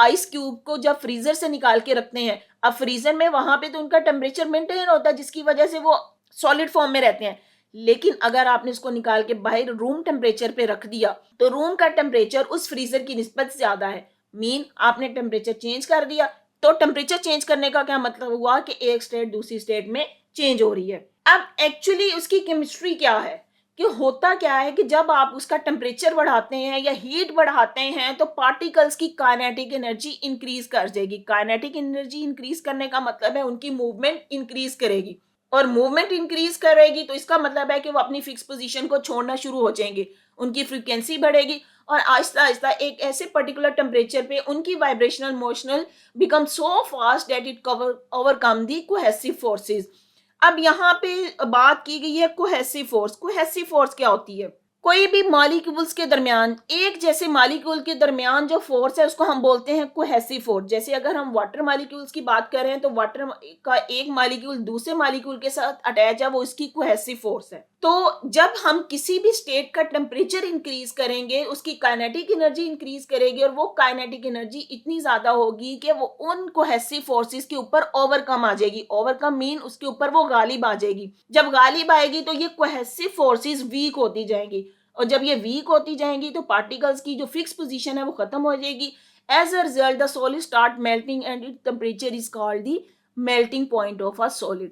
आइस क्यूब को जब फ्रीजर से निकाल के रखते हैं, अब फ्रीजर में वहां पे तो उनका टेम्परेचर मेंटेन होता है जिसकी वजह से वो सॉलिड फॉर्म में रहते हैं, लेकिन अगर आपने इसको निकाल के बाहर रूम टेम्परेचर पे रख दिया तो रूम का टेम्परेचर उस फ्रीजर की निस्बत ज्यादा है, मीन आपने टेम्परेचर चेंज कर दिया। तो टेम्परेचर चेंज करने का क्या मतलब हुआ कि एक स्टेट दूसरी स्टेट में चेंज हो रही है। अब एक्चुअली उसकी केमिस्ट्री क्या है कि होता क्या है कि जब आप उसका टेम्परेचर बढ़ाते हैं या हीट बढ़ाते हैं तो पार्टिकल्स की काइनेटिक एनर्जी इंक्रीज कर जाएगी। काइनेटिक एनर्जी इंक्रीज करने का मतलब है उनकी मूवमेंट इंक्रीज करेगी, और मूवमेंट इंक्रीज करेगी तो इसका मतलब है कि वो अपनी फिक्स पोजीशन को छोड़ना शुरू हो जाएंगे, उनकी फ्रीक्वेंसी बढ़ेगी और आहिस्ता आहिस्ता एक ऐसे पर्टिकुलर टेम्परेचर पे उनकी vibrational motional become so fast that it cover overcome the cohesive forces. अब यहाँ पे बात की गई है कोहेसिव फोर्स। कोहेसिव फोर्स क्या होती है? कोई भी मॉलिक्यूल्स के दरमियान, एक जैसे मॉलिक्यूल के दरमियान जो फोर्स है उसको हम बोलते हैं कोहेसिव फोर्स। जैसे अगर हम वाटर मॉलिक्यूल्स की बात कर रहे हैं तो वाटर का एक मॉलिक्यूल दूसरे मॉलिक्यूल के साथ अटैच है, वो इसकी कोहेसिव फोर्स है। तो जब हम किसी भी स्टेट का टेम्परेचर इंक्रीज करेंगे उसकी काइनेटिक एनर्जी इंक्रीज करेगी, और वो काइनेटिक एनर्जी इतनी ज्यादा होगी कि वो उन कोहेसिव फोर्सेस के ऊपर ओवरकम आ जाएगी। ओवरकम मीन उसके ऊपर वो गालिब आ जाएगी। जब गालिब आएगी तो ये कोहेसिव फोर्सेस वीक होती जाएंगी, और जब ये वीक होती जाएंगी तो पार्टिकल्स की जो फिक्स पोजीशन है वो खत्म हो जाएगी। As a result the solid start melting and it temperature is called the melting point of a solid.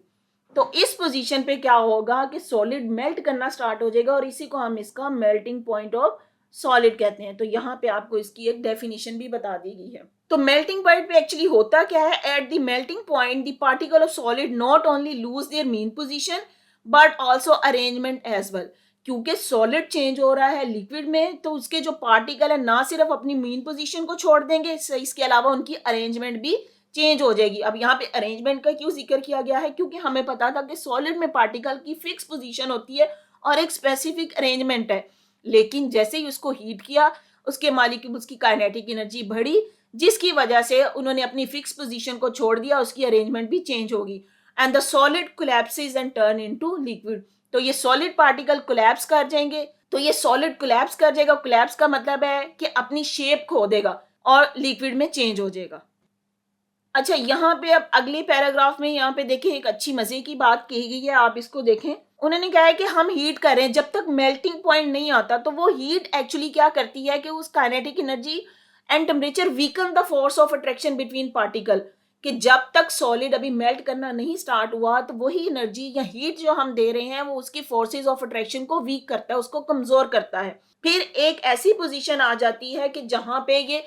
तो इस पोजीशन पे क्या होगा कि सॉलिड मेल्ट करना स्टार्ट हो जाएगा, और इसी को हम इसका मेल्टिंग पॉइंट ऑफ सॉलिड कहते हैं। तो यहाँ पे आपको इसकी एक डेफिनेशन भी बता दी गई है। तो मेल्टिंग पॉइंट पे एक्चुअली होता क्या है? At the melting point the particle of solid not only lose their mean position but also arrangement as well. क्योंकि सॉलिड चेंज हो रहा है लिक्विड में तो उसके जो पार्टिकल है ना सिर्फ अपनी मीन पोजीशन को छोड़ देंगे, इसके अलावा उनकी अरेंजमेंट भी चेंज हो जाएगी। अब यहाँ पे अरेंजमेंट का क्यों जिक्र किया गया है? क्योंकि हमें पता था कि सॉलिड में पार्टिकल की फिक्स पोजीशन होती है और एक स्पेसिफिक अरेंजमेंट है, लेकिन जैसे ही उसको हीट किया उसके मॉलिक्यूल्स की काइनेटिक एनर्जी बढ़ी, जिसकी वजह से उन्होंने अपनी फिक्स पोजीशन को छोड़ दिया, उसकी अरेंजमेंट भी चेंज होगी and the solid collapses and turn into liquid. तो ये सॉलिड पार्टिकल कोलैप्स कर जाएंगे। तो ये सॉलिड कोलैप्स कर जाएगा, कोलैप्स का मतलब है कि अपनी शेप खो देगा और लिक्विड में चेंज हो जाएगा। अच्छा, यहाँ पे अब अगले पैराग्राफ में यहाँ पे देखें एक अच्छी मजे की बात कही गई है, आप इसको देखें। उन्होंने कहा है कि हम हीट करें जब तक मेल्टिंग पॉइंट नहीं आता तो वो हीट एक्चुअली क्या करती है कि उस kinetic energy and temperature weaken the force of attraction between particle, कि जब तक सॉलिड अभी मेल्ट करना नहीं स्टार्ट हुआ तो वही एनर्जी या हीट जो हम दे रहे हैं वो उसकी फोर्सेज ऑफ अट्रैक्शन को वीक करता है, उसको कमजोर करता है। फिर एक ऐसी पोजीशन आ जाती है कि जहां पे ये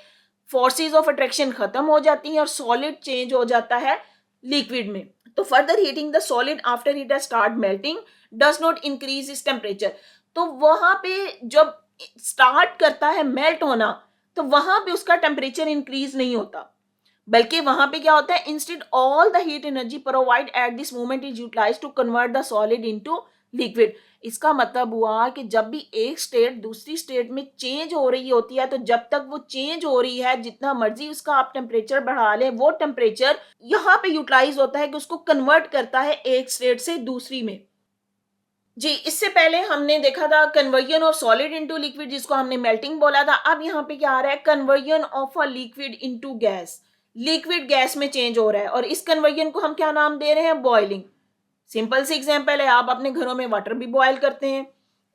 फोर्सेज ऑफ अट्रैक्शन खत्म हो जाती हैं और सॉलिड चेंज हो जाता है लिक्विड में। तो further heating the solid after it start melting does not increase its temperature. तो वहां पे जब स्टार्ट करता है मेल्ट होना तो वहां पे उसका टेम्परेचर इंक्रीज नहीं होता, बल्कि वहां पे क्या होता है, instead all the heat energy provide at this moment is utilised to convert the solid into liquid. इसका मतलब हुआ कि जब भी एक स्टेट दूसरी स्टेट में चेंज हो रही होती है तो जब तक वो चेंज हो रही है जितना मर्जी उसका आप टेम्परेचर बढ़ा लें, वो टेम्परेचर यहाँ पे यूटिलाइज होता है कि उसको कन्वर्ट करता है एक स्टेट से दूसरी में। जी, इससे पहले हमने देखा था conversion of solid into liquid, जिसको हमने मेल्टिंग बोला था। अब यहाँ पे क्या आ रहा है? Conversion of a liquid into gas. Liquid gas में चेंज हो रहा है और इस कन्वर्जन को हम क्या नाम दे रहे हैं? बॉइलिंग। सिंपल सी एग्जांपल है, आप अपने घरों में वाटर भी बॉयल करते हैं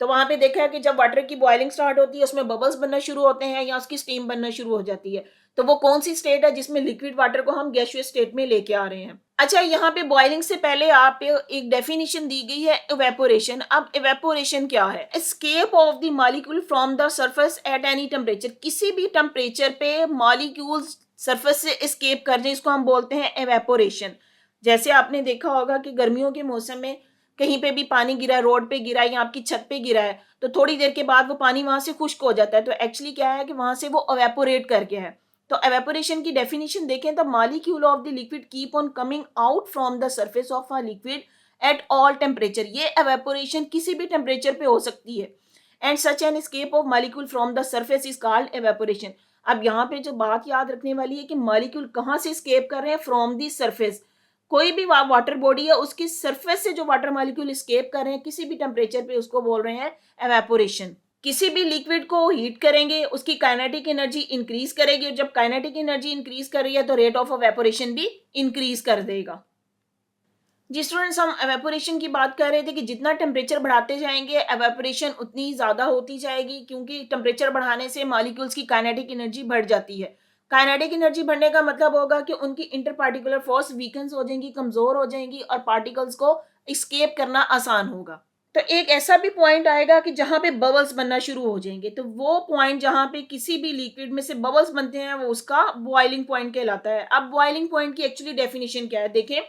तो वहां पे देखा है कि जब वाटर की बॉइलिंग स्टार्ट होती है उसमें बबल्स बनना शुरू होते हैं या उसकी स्टीम बनना शुरू हो जाती है। तो वो कौन सी स्टेट है जिसमें लिक्विड वाटर को हम गैसियस स्टेट में लेके आ रहे हैं। अच्छा, यहाँ पे बॉइलिंग से पहले आप एक डेफिनेशन दी गई है इवेपोरेशन। अब इवेपोरेशन क्या है? Escape of the molecule from the surface at any temperature. किसी भी टेम्परेचर पे मॉलिक्यूल्स सरफेस से एस्केप कर जाए, इसको हम बोलते हैं इवेपोरेशन। जैसे आपने देखा होगा कि गर्मियों के मौसम में कहीं पे भी पानी गिरा है, रोड पे गिरा है या आपकी छत पे गिरा है, तो थोड़ी देर के बाद वो पानी वहां से खुश्क हो जाता है। तो एक्चुअली क्या है कि वहां से वो एवेपोरेट करके है। तो एवेपोरेशन की डेफिनेशन देखें तो molecule of the liquid keep on coming out from the surface of a liquid at all temperature. ये एवेपोरेशन किसी भी टेम्परेचर पे हो सकती है। And such an escape of molecule from the surface is called evaporation. अब यहाँ पे जो बात याद रखने वाली है कि मॉलिक्यूल कहाँ से एस्केप कर रहे हैं? From the surface. कोई भी वाटर बॉडी है उसकी सरफेस से जो वाटर मॉलिक्यूल एस्केप कर रहे हैं किसी भी टेम्परेचर पे, उसको बोल रहे हैं एवेपोरेशन। किसी भी लिक्विड को हीट करेंगे, उसकी काइनेटिक एनर्जी इंक्रीज करेगी, और जब काइनेटिक एनर्जी इंक्रीज कर रही है तो रेट ऑफ एवेपोरेशन भी इंक्रीज कर देगा। जी स्टूडेंट्स, हम एवेपोरेशन की बात कर रहे थे कि जितना टेम्परेचर बढ़ाते जाएंगे एवेपोरेशन उतनी ही ज़्यादा होती जाएगी, क्योंकि टेम्परेचर बढ़ाने से मॉलिक्यूल्स की काइनेटिक एनर्जी बढ़ जाती है। काइनेटिक एनर्जी बढ़ने का मतलब होगा कि उनकी इंटर पार्टिकुलर फोर्स वीकन्स हो जाएंगी, कमज़ोर हो जाएंगी, और पार्टिकल्स को स्केप करना आसान होगा। तो एक ऐसा भी पॉइंट आएगा कि जहाँ पे बबल्स बनना शुरू हो जाएंगे, तो वो पॉइंट जहाँ पे किसी भी लिक्विड में से बबल्स बनते हैं वो उसका बॉइलिंग पॉइंट कहलाता है। अब बॉइलिंग पॉइंट की एक्चुअली डेफिनेशन क्या है, देखें।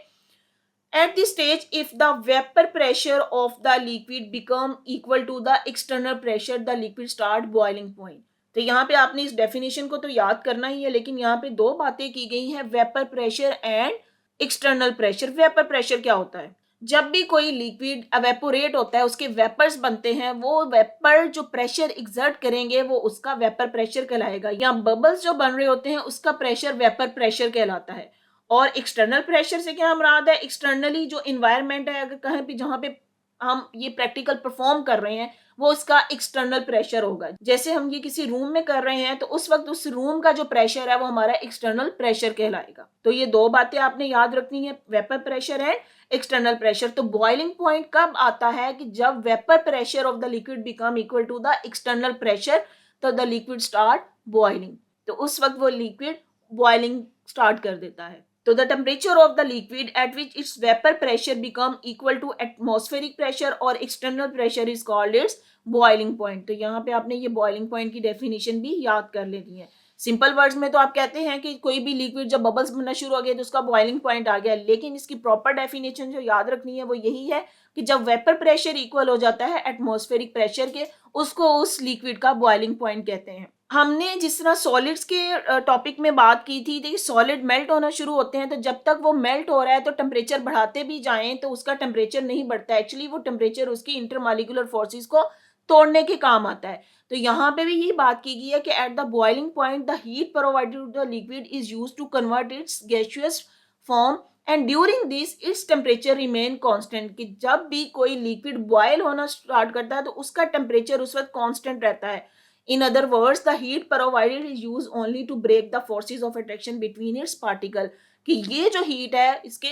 At the stage if the vapor pressure of the liquid become equal to the external pressure, the liquid start boiling point। तो यहाँ पे आपने इस डेफिनेशन को तो याद करना ही है, लेकिन यहाँ पे दो बातें की गई हैं, vapour pressure and external pressure. Vapour pressure क्या होता है? जब भी कोई लिक्विड एवेपोरेट होता है, उसके वेपर्स बनते हैं, वो वेपर जो प्रेशर एग्जर्ट करेंगे वो उसका वेपर प्रेशर कहलाएगा, या बबल्स जो बन रहे होते हैं उसका प्रेशर वेपर प्रेशर कहलाता है। और एक्सटर्नल प्रेशर से क्या मुराद है? एक्सटर्नली जो इन्वायरमेंट है, अगर कहीं भी जहाँ पे हम ये प्रैक्टिकल परफॉर्म कर रहे हैं वो उसका एक्सटर्नल प्रेशर होगा। जैसे हम ये किसी रूम में कर रहे हैं तो उस वक्त उस रूम का जो प्रेशर है वो हमारा एक्सटर्नल प्रेशर कहलाएगा। तो ये दो बातें आपने याद रखनी है, vapour pressure and external pressure. तो बॉइलिंग पॉइंट कब आता है? कि जब vapour pressure of the liquid become equal to the external pressure, तो द लिक्विड स्टार्ट बॉइलिंग। तो उस वक्त वो लिक्विड बॉइलिंग स्टार्ट कर देता है। तो the temperature of the liquid at which its vapor pressure become equal to atmospheric pressure और external pressure is called its boiling point। तो यहाँ पे आपने ये boiling point की definition भी याद कर लेनी है। सिंपल वर्ड्स में तो आप कहते हैं कि कोई भी लिक्विड जब बबल्स बनना शुरू हो गए तो उसका बॉइलिंग पॉइंट आ गया, लेकिन इसकी प्रॉपर डेफिनेशन जो याद रखनी है वो यही है कि जब वेपर प्रेशर इक्वल हो जाता है एटमॉस्फेरिक प्रेशर के, उसको उस लिक्विड का बॉइलिंग पॉइंट कहते हैं। हमने जिस तरह सॉलिड्स के टॉपिक में बात की थी, देखिए सॉलिड मेल्ट होना शुरू होते हैं, तो जब तक वो मेल्ट हो रहा है तो टेम्परेचर बढ़ाते भी जाएं तो उसका टेम्परेचर नहीं बढ़ता। एक्चुअली वो टेम्परेचर उसकी इंटरमॉलिक्यूलर फोर्सेस को तोड़ने के काम आता है। तो यहाँ पे भी यही बात की गई है कि at the boiling point the heat provided to the liquid is used to convert its gaseous form and during this its temperature remain constant. कि जब भी कोई लिक्विड बॉयल होना स्टार्ट करता है तो उसका टेम्परेचर उस वक्त कांस्टेंट रहता है। In other words, the heat provided is used only to break the forces of attraction between its particle। कि ये जो हीट है इसके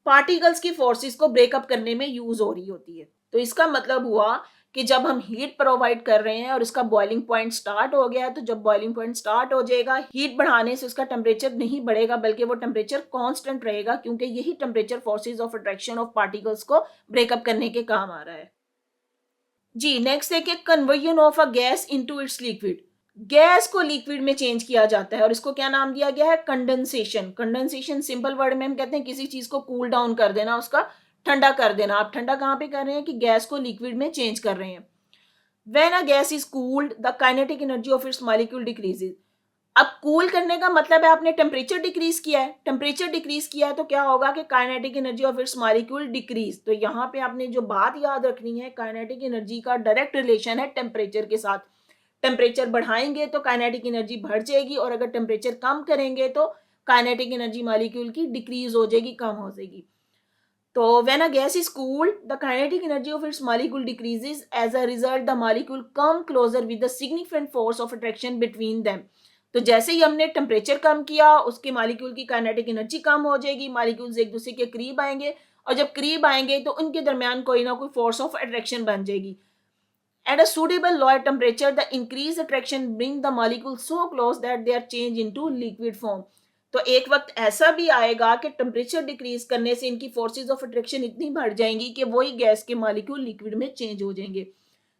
पार्टिकल्स की फोर्सेस को ब्रेकअप करने में यूज हो रही होती है। तो इसका मतलब हुआ कि जब हम हीट प्रोवाइड कर रहे हैं और इसका बॉइलिंग पॉइंट स्टार्ट हो गया है, तो जब बॉइलिंग पॉइंट स्टार्ट हो जाएगा, हीट बढ़ाने से उसका टेम्परेचर नहीं बढ़ेगा बल्कि वो टेम्परेचर कांस्टेंट रहेगा, क्योंकि यही temperature forces of attraction of particles को ब्रेकअप करने के काम आ रहा है। जी नेक्स्ट देखिए, conversion of a gas into its liquid. Gas को लिक्विड में चेंज किया जाता है और इसको क्या नाम दिया गया है? कंडेंसेशन। कंडेंसेशन सिंपल वर्ड में हम कहते हैं किसी चीज को कूल डाउन कर देना, उसका ठंडा कर देना। आप ठंडा कहाँ पे कर रहे हैं? कि गैस को लिक्विड में चेंज कर रहे हैं। When a gas is cooled the kinetic energy of its molecule decreases. अब कूल करने का मतलब है आपने टेम्परेचर डिक्रीज किया है। टेम्परेचर डिक्रीज किया है तो क्या होगा कि kinetic energy of its molecule decrease. तो यहाँ पे आपने जो बात याद रखनी है, काइनेटिक एनर्जी का डायरेक्ट रिलेशन है टेम्परेचर के साथ। टेम्परेचर बढ़ाएंगे तो काइनेटिक एनर्जी बढ़ जाएगी, और अगर टेम्परेचर कम करेंगे तो काइनेटिक एनर्जी मॉलिक्यूल की डिक्रीज हो जाएगी, कम हो जाएगी। तो when a gas is cooled, the kinetic energy of its molecule decreases. As a result, the molecule come closer with the significant force of attraction between them। तो जैसे ही हमने temperature कम किया, उसके मॉलिक्यूल की काइनेटिक एनर्जी कम हो जाएगी, molecules एक दूसरे के करीब आएंगे, और जब करीब आएंगे तो उनके दरमियान कोई ना कोई फोर्स ऑफ अट्रैक्शन बन जाएगी। At a suitable lower temperature, the increased attraction bring the molecule so close that they are changed into liquid form। तो एक वक्त ऐसा भी आएगा कि टेम्परेचर डिक्रीज करने से इनकी फोर्सेस ऑफ अट्रैक्शन इतनी बढ़ जाएंगी कि वही गैस के मॉलिक्यूल लिक्विड में चेंज हो जाएंगे।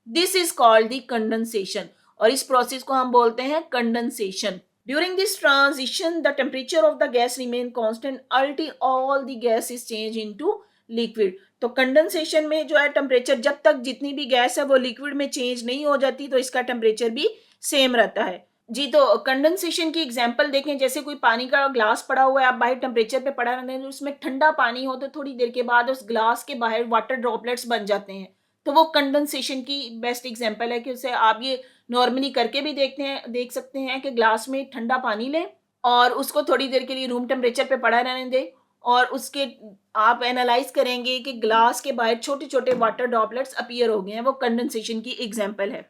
This is called the condensation, और इस प्रोसेस को हम बोलते हैं condensation. During this transition the temperature of the gas remain constant until all the gas is changed into liquid. तो कंडेंसेशन में जो है टेम्परेचर, जब तक जितनी भी गैस है वो लिक्विड में चेंज नहीं हो जाती तो इसका टेम्परेचर भी सेम रहता है। जी तो कंडेंसेशन की एग्जांपल देखें, जैसे कोई पानी का ग्लास पड़ा हुआ है, आप बाहर टेम्परेचर पे पड़ा रहने दें, उसमें ठंडा पानी हो तो थोड़ी देर के बाद उस ग्लास के बाहर वाटर ड्रॉपलेट्स बन जाते हैं, तो वो कंडेंसेशन की बेस्ट एग्जांपल है। कि उसे आप ये नॉर्मली करके भी देख सकते हैं कि ग्लास में ठंडा पानी लें और उसको थोड़ी देर के लिए रूम टेम्परेचर पे पड़ा रहने दें, और उसके आप एनालाइज करेंगे कि ग्लास के बाहर छोटे छोटे वाटर ड्रॉपलेट्स अपीयर हो गए हैं, वो कंडेंसेशन की एग्जांपल है।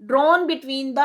drawn between the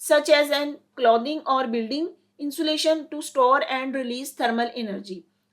such as in clothing or building insulation to store and release thermal energy.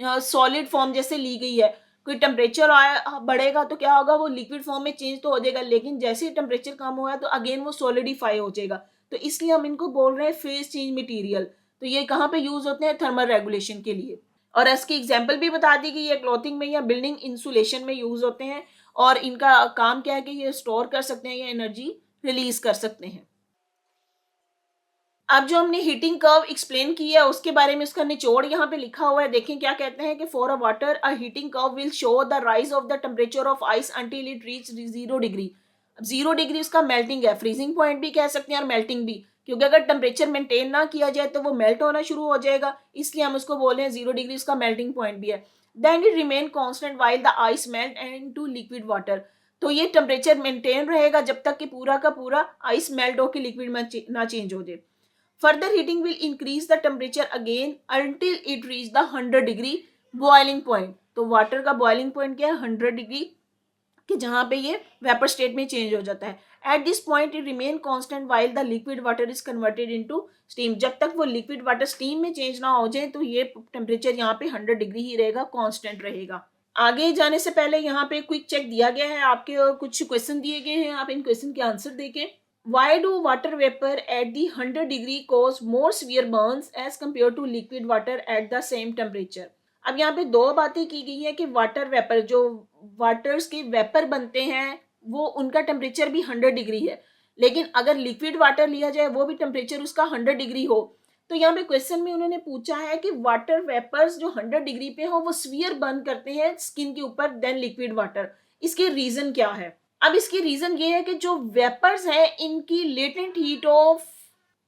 Solid form जैसे ली गई है, कोई टेम्परेचर बढ़ेगा तो क्या होगा, वो लिक्विड फॉर्म में चेंज तो हो जाएगा, लेकिन जैसे ही टेम्परेचर कम हुआ तो अगेन वो सॉलिडिफाई हो जाएगा। तो इसलिए हम इनको बोल रहे हैं फेज चेंज मटेरियल। तो ये कहाँ पे यूज होते हैं, थर्मल रेगुलेशन के लिए। और इसकी एग्जाम्पल भी बता दी गई है, क्लॉथिंग में या बिल्डिंग इंसुलेशन में यूज होते हैं। और इनका काम क्या है कि ये स्टोर कर सकते हैं या एनर्जी रिलीज कर सकते हैं। अब जो हमने हीटिंग कर्व एक्सप्लेन किया है उसके बारे में इसका निचोड़ यहाँ पे लिखा हुआ है। देखें क्या कहते हैं कि for a water a heating curve will show the rise of the temperature of ice until it reach 0 degree. अब 0 डिग्री उसका मेल्टिंग है, फ्रीजिंग पॉइंट भी कह सकते हैं और मेल्टिंग भी, क्योंकि अगर टेम्परेचर मेंटेन ना किया जाए तो वो मेल्ट होना शुरू हो जाएगा, इसलिए हम उसको बोल रहे हैं 0 डिग्री उसका मेल्टिंग पॉइंट भी है। Then it remain constant while the ice melt and to liquid water. तो ये टेम्परेचर मेंटेन रहेगा जब तक कि पूरा का पूरा आइस मेल्ट होकर लिक्विड में ना चेंज हो जाए। Further heating will increase the temperature again until it reach the 100 degree boiling point. तो वाटर का बॉइलिंग पॉइंट क्या है, 100 डिग्री, कि जहाँ पे ये वेपर स्टेट में चेंज हो जाता है। At this point it remain constant while the liquid water is converted into steam. जब तक वो लिक्विड वाटर स्टीम में चेंज ना हो जाए तो ये टेम्परेचर यहाँ पे 100 डिग्री ही रहेगा, कांस्टेंट रहेगा। आगे जाने से पहले यहाँ पे क्विक चेक दिया गया है, आपके कुछ क्वेश्चन दिए गए हैं, आप इन क्वेश्चन के आंसर देखें। Why do water vapor at the 100 degree cause more severe burns as compared to liquid water at the same temperature? अब यहाँ पे दो बातें की गई है कि वाटर वेपर, जो वाटर्स के वेपर बनते हैं वो उनका टेम्परेचर भी 100 डिग्री है, लेकिन अगर लिक्विड वाटर लिया जाए वो भी टेम्परेचर उसका 100 डिग्री हो। तो यहाँ पे क्वेश्चन में उन्होंने पूछा है कि वाटर वेपर्स जो 100 डिग्री पे हो वो स्फीयर बर्न करते हैं स्किन के ऊपर देन लिक्विड वाटर, इसके रीजन क्या है? अब इसकी रीजन ये है कि जो वेपर्स हैं इनकी लेटेंट हीट ऑफ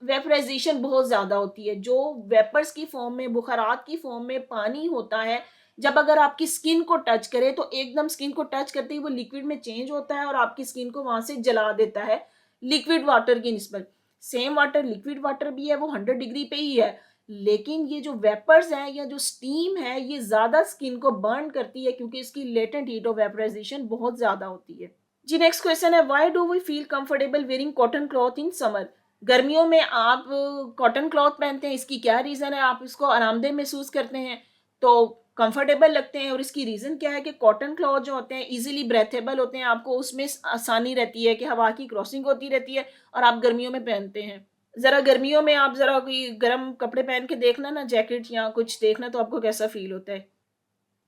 वेपराइजेशन बहुत ज्यादा होती है। जो वेपर्स की फॉर्म में, बुखारात की फॉर्म में पानी होता है, जब अगर आपकी स्किन को टच करे तो एकदम स्किन को टच करते ही वो लिक्विड में चेंज होता है और आपकी स्किन को वहां से जला देता है लिक्विड वाटर की निस्बत। सेम वाटर लिक्विड वाटर भी है, वो 100 डिग्री पे ही है, लेकिन ये जो वेपर्स हैं या जो स्टीम है ये ज्यादा स्किन को बर्न करती है क्योंकि इसकी लेटेंट हीट ऑफ वेपराइजेशन बहुत ज्यादा होती है। जी नेक्स्ट क्वेश्चन है, why do we feel comfortable wearing cotton cloth in summer? गर्मियों में आप कॉटन क्लॉथ पहनते हैं, इसकी क्या रीज़न है? आप इसको आरामदेह महसूस करते हैं तो कंफर्टेबल लगते हैं, और इसकी रीज़न क्या है कि कॉटन क्लॉथ जो होते हैं इजीली ब्रेथेबल होते हैं, आपको उसमें आसानी रहती है कि हवा की क्रॉसिंग होती रहती है और आप गर्मियों में पहनते हैं। ज़रा गर्मियों में आप ज़रा कोई गर्म कपड़े पहन के देखना ना, जैकेट या कुछ देखना, तो आपको कैसा फील होता है।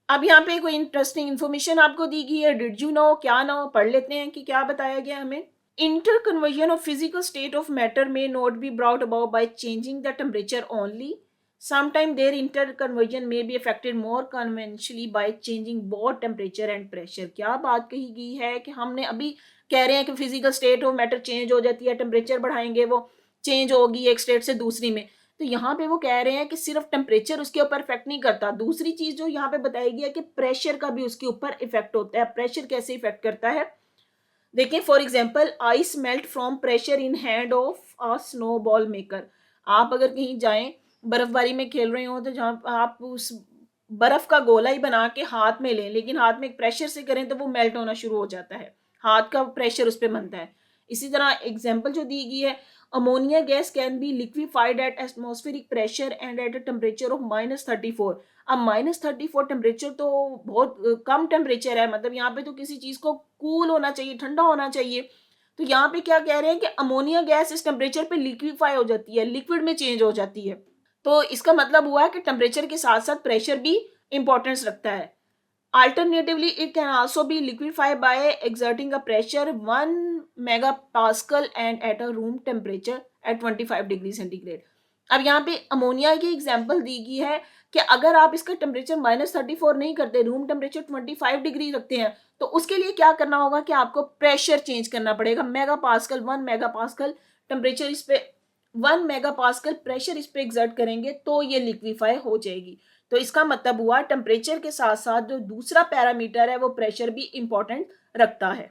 अब यहाँ पे कोई इंटरेस्टिंग इन्फॉर्मेशन आपको दी गई है, डिड यू नो, क्या नो, पढ़ लेते हैं कि क्या बताया गया हमें। Inter conversion of physical state of matter may not be brought about by changing the temperature only, sometime there inter conversion may be affected more conventionally by changing both temperature and pressure. क्या बात कही गई है कि हमने अभी कह रहे हैं कि physical state of matter change हो जाती है, टेम्परेचर बढ़ाएंगे वो चेंज होगी एक स्टेट से दूसरी में। तो यहाँ पे वो कह रहे हैं कि सिर्फ टेम्परेचर उसके ऊपर इफेक्ट नहीं करता, दूसरी चीज जो यहाँ पे बताई गई है कि प्रेशर का भी उसके ऊपर इफेक्ट होता है। प्रेशर कैसे इफेक्ट करता है, देखें। For example, ice melt from pressure in hand of a snow ball maker. आप अगर कहीं जाएं, बर्फबारी में खेल रहे हो, तो जहाँ आप उस बर्फ का गोला ही बना के हाथ में लें, लेकिन हाथ में प्रेशर से करें तो वो मेल्ट होना शुरू हो जाता है, हाथ का प्रेशर उस पर बनता है। इसी तरह एग्जाम्पल जो दी गई है, ammonia gas can be liquefied at atmospheric pressure and at a temperature of -34। अब -34 टेम्परेचर तो बहुत कम टेम्परेचर है, मतलब यहाँ पे तो किसी चीज को कूल होना चाहिए, ठंडा होना चाहिए। तो यहाँ पे क्या कह रहे हैं कि अमोनिया गैस इस टेम्परेचर पे लिक्विफाई हो जाती है, लिक्विड में चेंज हो जाती है। तो इसका मतलब हुआ है कि टेम्परेचर के साथ साथ प्रेशर भी इंपॉर्टेंस रखता है। Alternatively, it can also be liquefied by exerting a pressure 1 megapascal and at a room temperature at 25 degree centigrade. अब यहाँ पे अमोनिया की एग्जांपल दी गई है कि अगर आप इसका टेम्परेचर -34 नहीं करते, रूम टेम्परेचर 25 डिग्री रखते हैं, तो उसके लिए क्या करना होगा कि आपको प्रेशर चेंज करना पड़ेगा। Mega pascal, 1 mega pascal temperature इस पे, 1 मेगा पास्कल प्रेशर इस पे एग्जर्ट करेंगे तो ये लिक्विफाई हो जाएगी। तो इसका मतलब हुआ टेम्परेचर के साथ साथ जो दूसरा पैरामीटर है वो प्रेशर भी इंपॉर्टेंट रखता है।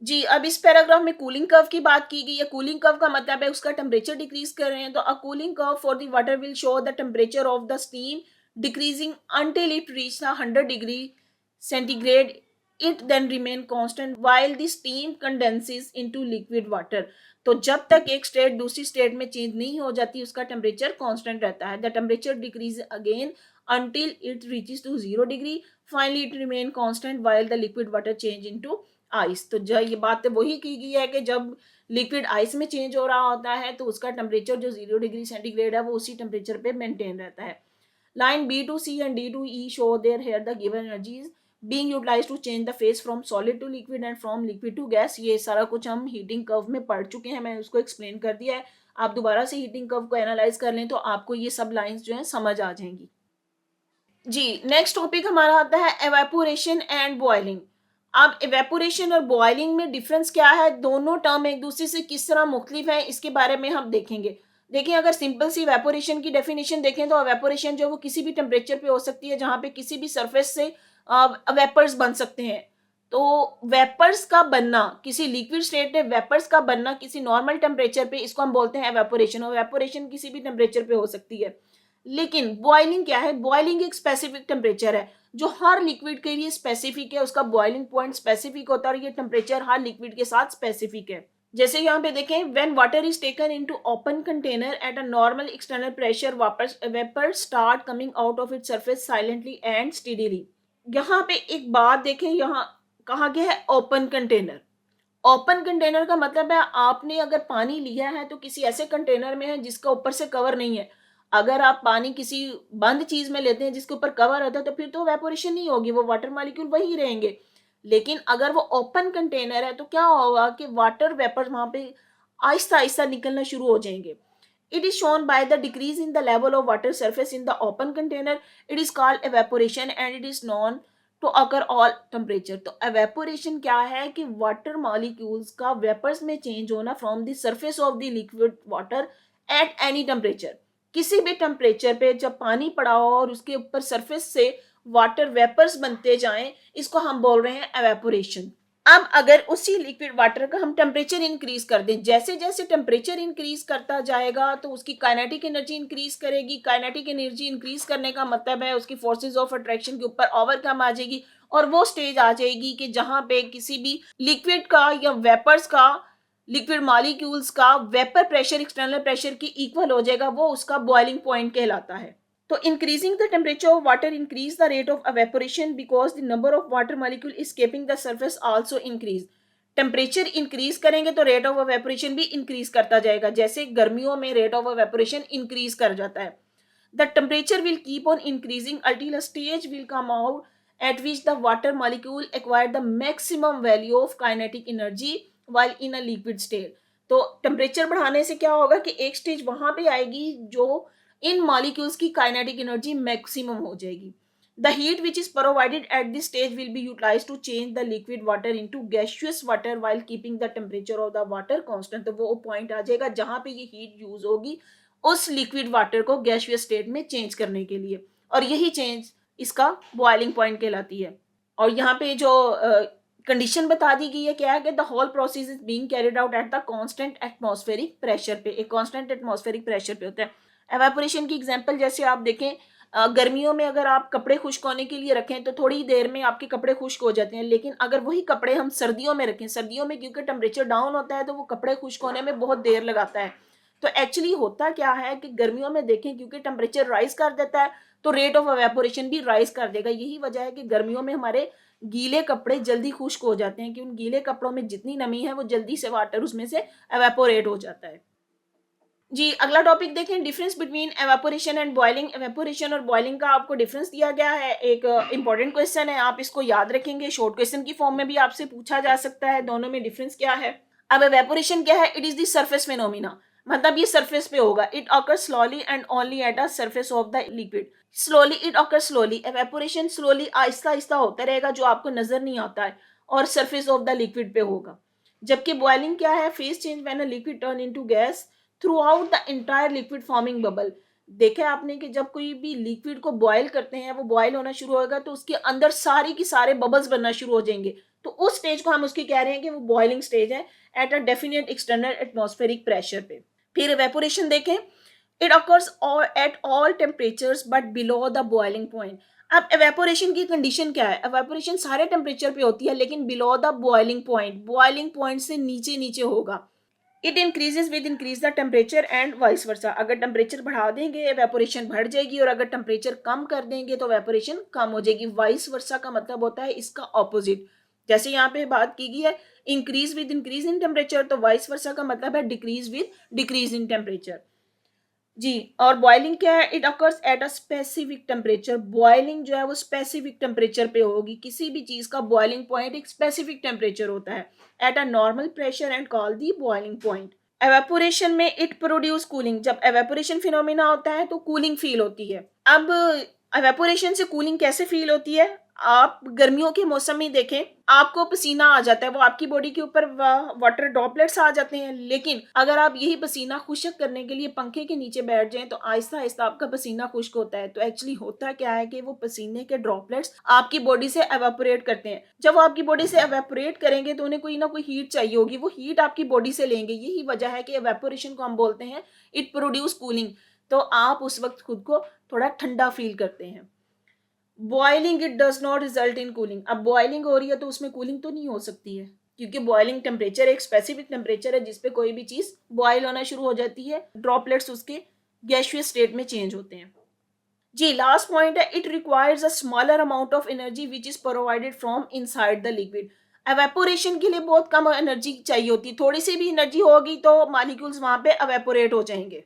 जी, अब इस पैराग्राफ में कूलिंग कर्व की बात की गई है। कूलिंग कर्व का मतलब है उसका टेम्परेचर डिक्रीज कर रहे हैं, तो a cooling curve for the water will show the temperature of the steam decreasing until it reach 100 degree centigrade it then remain constant while the steam condenses into liquid water. तो जब तक एक state दूसरी state में change नहीं हो जाती उसका टेम्परेचर कांस्टेंट रहता है. The temperature decrease again until it reaches to 0 degree. Finally it remain constant while the liquid water change into ice. तो जो ये बात वही की गई है कि जब लिक्विड आइस में चेंज हो रहा होता है तो उसका टेम्परेचर जो 0 डिग्री सेंटीग्रेड है वो उसी टेम्परेचर पे मेंटेन रहता है. Line B to C and D to E show there here the given energies being utilized to change the phase from solid to liquid and from liquid to gas. ये सारा कुछ हम heating curve में पढ़ चुके हैं, मैंने उसको एक्सप्लेन कर दिया है. आप दोबारा से हीटिंग कर्व को एनालाइज कर लें तो आपको ये सब लाइंस जो है समझ आ जाएंगी. जी, नेक्स्ट टॉपिक हमारा आता है एवेपोरेशन एंड बॉइलिंग. अब एवेपोरेशन और बॉइलिंग में डिफरेंस क्या है, दोनों टर्म एक दूसरे से किस तरह मुख्तलिफ है, इसके बारे में हम देखेंगे. देखिए, अगर सिंपल सी एवेपोरेशन की डेफिनेशन देखें तो एवेपोरेशन जो वो किसी भी टेम्परेचर पे हो सकती है जहाँ पे किसी भी सरफेस से वेपर्स बन सकते हैं. तो वेपर्स का बनना, किसी लिक्विड स्टेट में वेपर्स का बनना किसी नॉर्मल टेम्परेचर पे, इसको हम बोलते हैं एवेपोरेशन. और एवेपोरेशन किसी भी टेम्परेचर पे हो सकती है. लेकिन बॉइलिंग क्या है, बॉइलिंग एक स्पेसिफिक टेम्परेचर है जो हर लिक्विड के लिए स्पेसिफिक है, उसका बॉइलिंग पॉइंट स्पेसिफिक होता है और ये टेम्परेचर हर लिक्विड के साथ स्पेसिफिक है. जैसे यहाँ पे देखें, when water is taken into open container at a normal external pressure vapour start coming out of its surface silently and steadily. यहाँ पे एक बात देखें, यहाँ कहा गया है ओपन कंटेनर. ओपन कंटेनर का मतलब है आपने अगर पानी लिया है तो किसी ऐसे कंटेनर में है जिसका ऊपर से कवर नहीं है. अगर आप पानी किसी बंद चीज में लेते हैं जिसके ऊपर कवर होता है तो फिर तो वेपोरेशन नहीं होगी, वो वाटर मॉलिक्यूल वही रहेंगे. लेकिन अगर वो ओपन कंटेनर है तो क्या होगा कि वाटर वेपर वहां पे आहिस्ता आहिस्ता निकलना शुरू हो जाएंगे. It is shown by the decrease in the level of water surface in the open container. It is called evaporation and it is known to occur all temperature. तो evaporation क्या है कि water molecules का vapors में change होना from the surface of the liquid water at any temperature. किसी भी temperature पे जब पानी पड़ा हो और उसके ऊपर सरफेस से वाटर वेपर्स बनते जाएं, इसको हम बोल रहे हैं एवेपोरेशन. अब अगर उसी लिक्विड वाटर का हम टेम्परेचर इंक्रीज कर दें, जैसे जैसे टेम्परेचर इंक्रीज करता जाएगा तो उसकी काइनेटिक एनर्जी इंक्रीज करेगी. काइनेटिक एनर्जी इंक्रीज करने का मतलब है उसकी फोर्सेस ऑफ अट्रैक्शन के ऊपर ओवरकम आ जाएगी और वो स्टेज आ जाएगी कि जहां पे किसी भी लिक्विड का या वेपर्स का, लिक्विड मॉलिक्यूल्स का वेपर प्रेशर एक्सटर्नल प्रेशर की इक्वल हो जाएगा, वो उसका बॉइलिंग पॉइंट कहलाता है. तो increasing the temperature of water increase the rate of evaporation because the number of water molecule escaping the surface also increase. Temperature increase करेंगे तो रेट ऑफ एवेपोरेशन भी इंक्रीज करता जाएगा, जैसे गर्मियों में रेट ऑफ एवेपोरेशन इंक्रीज कर जाता है. The temperature will keep on increasing until a stage will come out at which the water molecule acquire the maximum value of kinetic energy while in a liquid state. तो temperature बढ़ाने से क्या होगा कि एक स्टेज वहां पे आएगी जो इन मॉलिक्यूल्स की काइनेटिक एनर्जी मैक्सिमम हो जाएगी. The heat which is provided at this stage will be utilised to change the liquid water into gaseous water while keeping the temperature of the water constant. तो वो point आ जाएगा जहां पे ये heat use होगी उस लिक्विड वाटर को gaseous state में चेंज करने के लिए, और यही चेंज इसका बॉइलिंग पॉइंट कहलाती है. और यहाँ पे जो कंडीशन बता दी गई है क्या है कि the whole process is being carried out at the constant atmospheric pressure पे. एक कांस्टेंट एटमॉस्फेरिक प्रेशर पे होता है. एवेपोरेशन की एग्जांपल जैसे आप देखें, गर्मियों में अगर आप कपड़े खुश्क होने के लिए रखें तो थोड़ी देर में आपके कपड़े खुश्क हो जाते हैं. लेकिन अगर वही कपड़े हम सर्दियों में रखें, सर्दियों में क्योंकि टेम्परेचर डाउन होता है तो वो कपड़े खुश्क होने में बहुत देर लगाता है. तो एक्चुअली होता क्या है कि गर्मियों में देखें क्योंकि टेम्परेचर राइज कर देता है तो रेट ऑफ एवेपोरेशन भी राइज कर देगा. यही वजह है कि गर्मियों में हमारे गीले कपड़े जल्दी खुश्क हो जाते हैं कि उन गीले कपड़ों में जितनी नमी है वो जल्दी से वाटर उसमें से एवेपोरेट हो जाता है. जी, अगला टॉपिक देखें, difference between evaporation and boiling. Evaporation और बॉइलिंग का आपको डिफरेंस दिया गया है. एक इंपॉर्टेंट क्वेश्चन है, आप इसको याद रखेंगे, शॉर्ट क्वेश्चन की फॉर्म में भी आपसे पूछा जा सकता है. दोनों में डिफरेंस क्या है. अब एवेपोरेशन क्या है, it is the surface phenomena, मतलब ये सरफेस पे होगा. It occurs slowly and only at a surface of the liquid. Slowly, it occurs slowly. Evaporation slowly Aahista Aahista होता रहेगा जो आपको नजर नहीं आता है और सरफेस ऑफ द लिक्विड पे होगा. जबकि बॉइलिंग क्या है, phase change when a liquid turn into gas through out the entire liquid forming bubble. देखा आपने कि जब कोई भी लिक्विड को बॉयल करते हैं, वो बॉयल होना शुरू होगा तो उसके अंदर सारे की सारे बबल्स बनना शुरू हो जाएंगे. तो उस स्टेज को हम उसकी कह रहे हैं कि वो बॉइलिंग स्टेज है at a definite external atmospheric pressure पे. फिर इवेपोरेशन देखें, it occurs at all temperatures but below the boiling point. अब एवेपोरेशन की कंडीशन क्या है? एवेपोरेशन सारे टेम्परेचर पे होती है लेकिन बिलो द बॉइलिंग पॉइंट से नीचे नीचे होगा। It increases with increase the temperature and vice versa. अगर टेम्परेचर बढ़ा देंगे एवेपोरेशन बढ़ जाएगी, और अगर टेम्परेचर कम कर देंगे तो एवेपोरेशन कम हो जाएगी। वाइस वर्सा का मतलब होता है इसका ऑपोजिट। जैसे यहाँ पे बात की गई है increase with increase in temperature, तो वाइस वर्सा का मतलब है decrease with decrease in temperature जी। और बॉइलिंग क्या है? It occurs at a specific temperature. Boiling जो है वो स्पेसिफिक टेम्परेचर पे होगी। किसी भी चीज का बॉइलिंग पॉइंट एक स्पेसिफिक टेम्परेचर होता है at a normal pressure and call the boiling point. Evaporation में इट प्रोड्यूस कूलिंग। जब एवेपोरेशन फिनोमिना होता है तो कूलिंग फील होती है। अब एवेपोरेशन से कूलिंग कैसे फील होती है? आप गर्मियों के मौसम में देखें, आपको पसीना आ जाता है, वो आपकी बॉडी के ऊपर वाटर ड्रॉपलेट्स आ जाते हैं, लेकिन अगर आप यही पसीना खुश्क करने के लिए पंखे के नीचे बैठ जाएं तो आहिस्ता आहिस्ता आपका पसीना खुश्क होता है। तो एक्चुअली होता क्या है कि वो पसीने के ड्रॉपलेट्स आपकी बॉडी से एवेपोरेट करते हैं। जब वो आपकी बॉडी से एवेपोरेट करेंगे तो उन्हें कोई ना कोई हीट चाहिए होगी, वो हीट आपकी बॉडी से लेंगे। यही वजह है कि एवेपोरेशन को हम बोलते हैं इट प्रोड्यूस कूलिंग। तो आप उस वक्त खुद को थोड़ा ठंडा फील करते हैं। Boiling it does not result in cooling. अब बॉइलिंग हो रही है तो उसमें कूलिंग तो नहीं हो सकती है, क्योंकि बॉइलिंग टेम्परेचर एक स्पेसिफिक टेम्परेचर है जिसपे कोई भी चीज बॉइल होना शुरू हो जाती है, ड्रॉपलेट्स उसके गैसियस स्टेट में चेंज होते हैं जी। लास्ट पॉइंट है it requires a smaller amount of energy which is provided from inside the liquid. Evaporation के लिए बहुत कम एनर्जी चाहिए होती है, थोड़ी सी भी एनर्जी होगी तो मॉलिक्यूल्स वहां पे एवेपोरेट हो जाएंगे।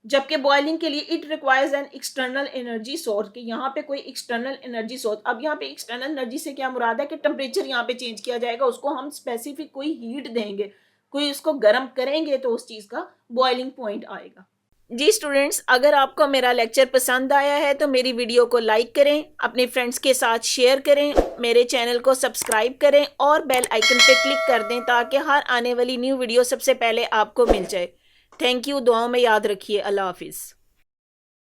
जबकि बॉइलिंग के लिए it requires an external energy source, कि यहाँ पे कोई एक्सटर्नल एनर्जी सोर्स। अब यहाँ पे एक्सटर्नल एनर्जी से क्या मुराद है कि टेम्परेचर यहाँ पे चेंज किया जाएगा, उसको हम स्पेसिफिक कोई हीट देंगे, कोई उसको गर्म करेंगे तो उस चीज का बॉइलिंग पॉइंट आएगा जी। स्टूडेंट्स, अगर आपको मेरा लेक्चर पसंद आया है तो मेरी वीडियो को लाइक करें, अपने फ्रेंड्स के साथ शेयर करें, मेरे चैनल को सब्सक्राइब करें और बेल आइकन पे क्लिक कर दें ताकि हर आने वाली न्यू वीडियो सबसे पहले आपको मिल जाए। Thank you. दुआओं में याद रखिए। अल्लाह हाफिज़।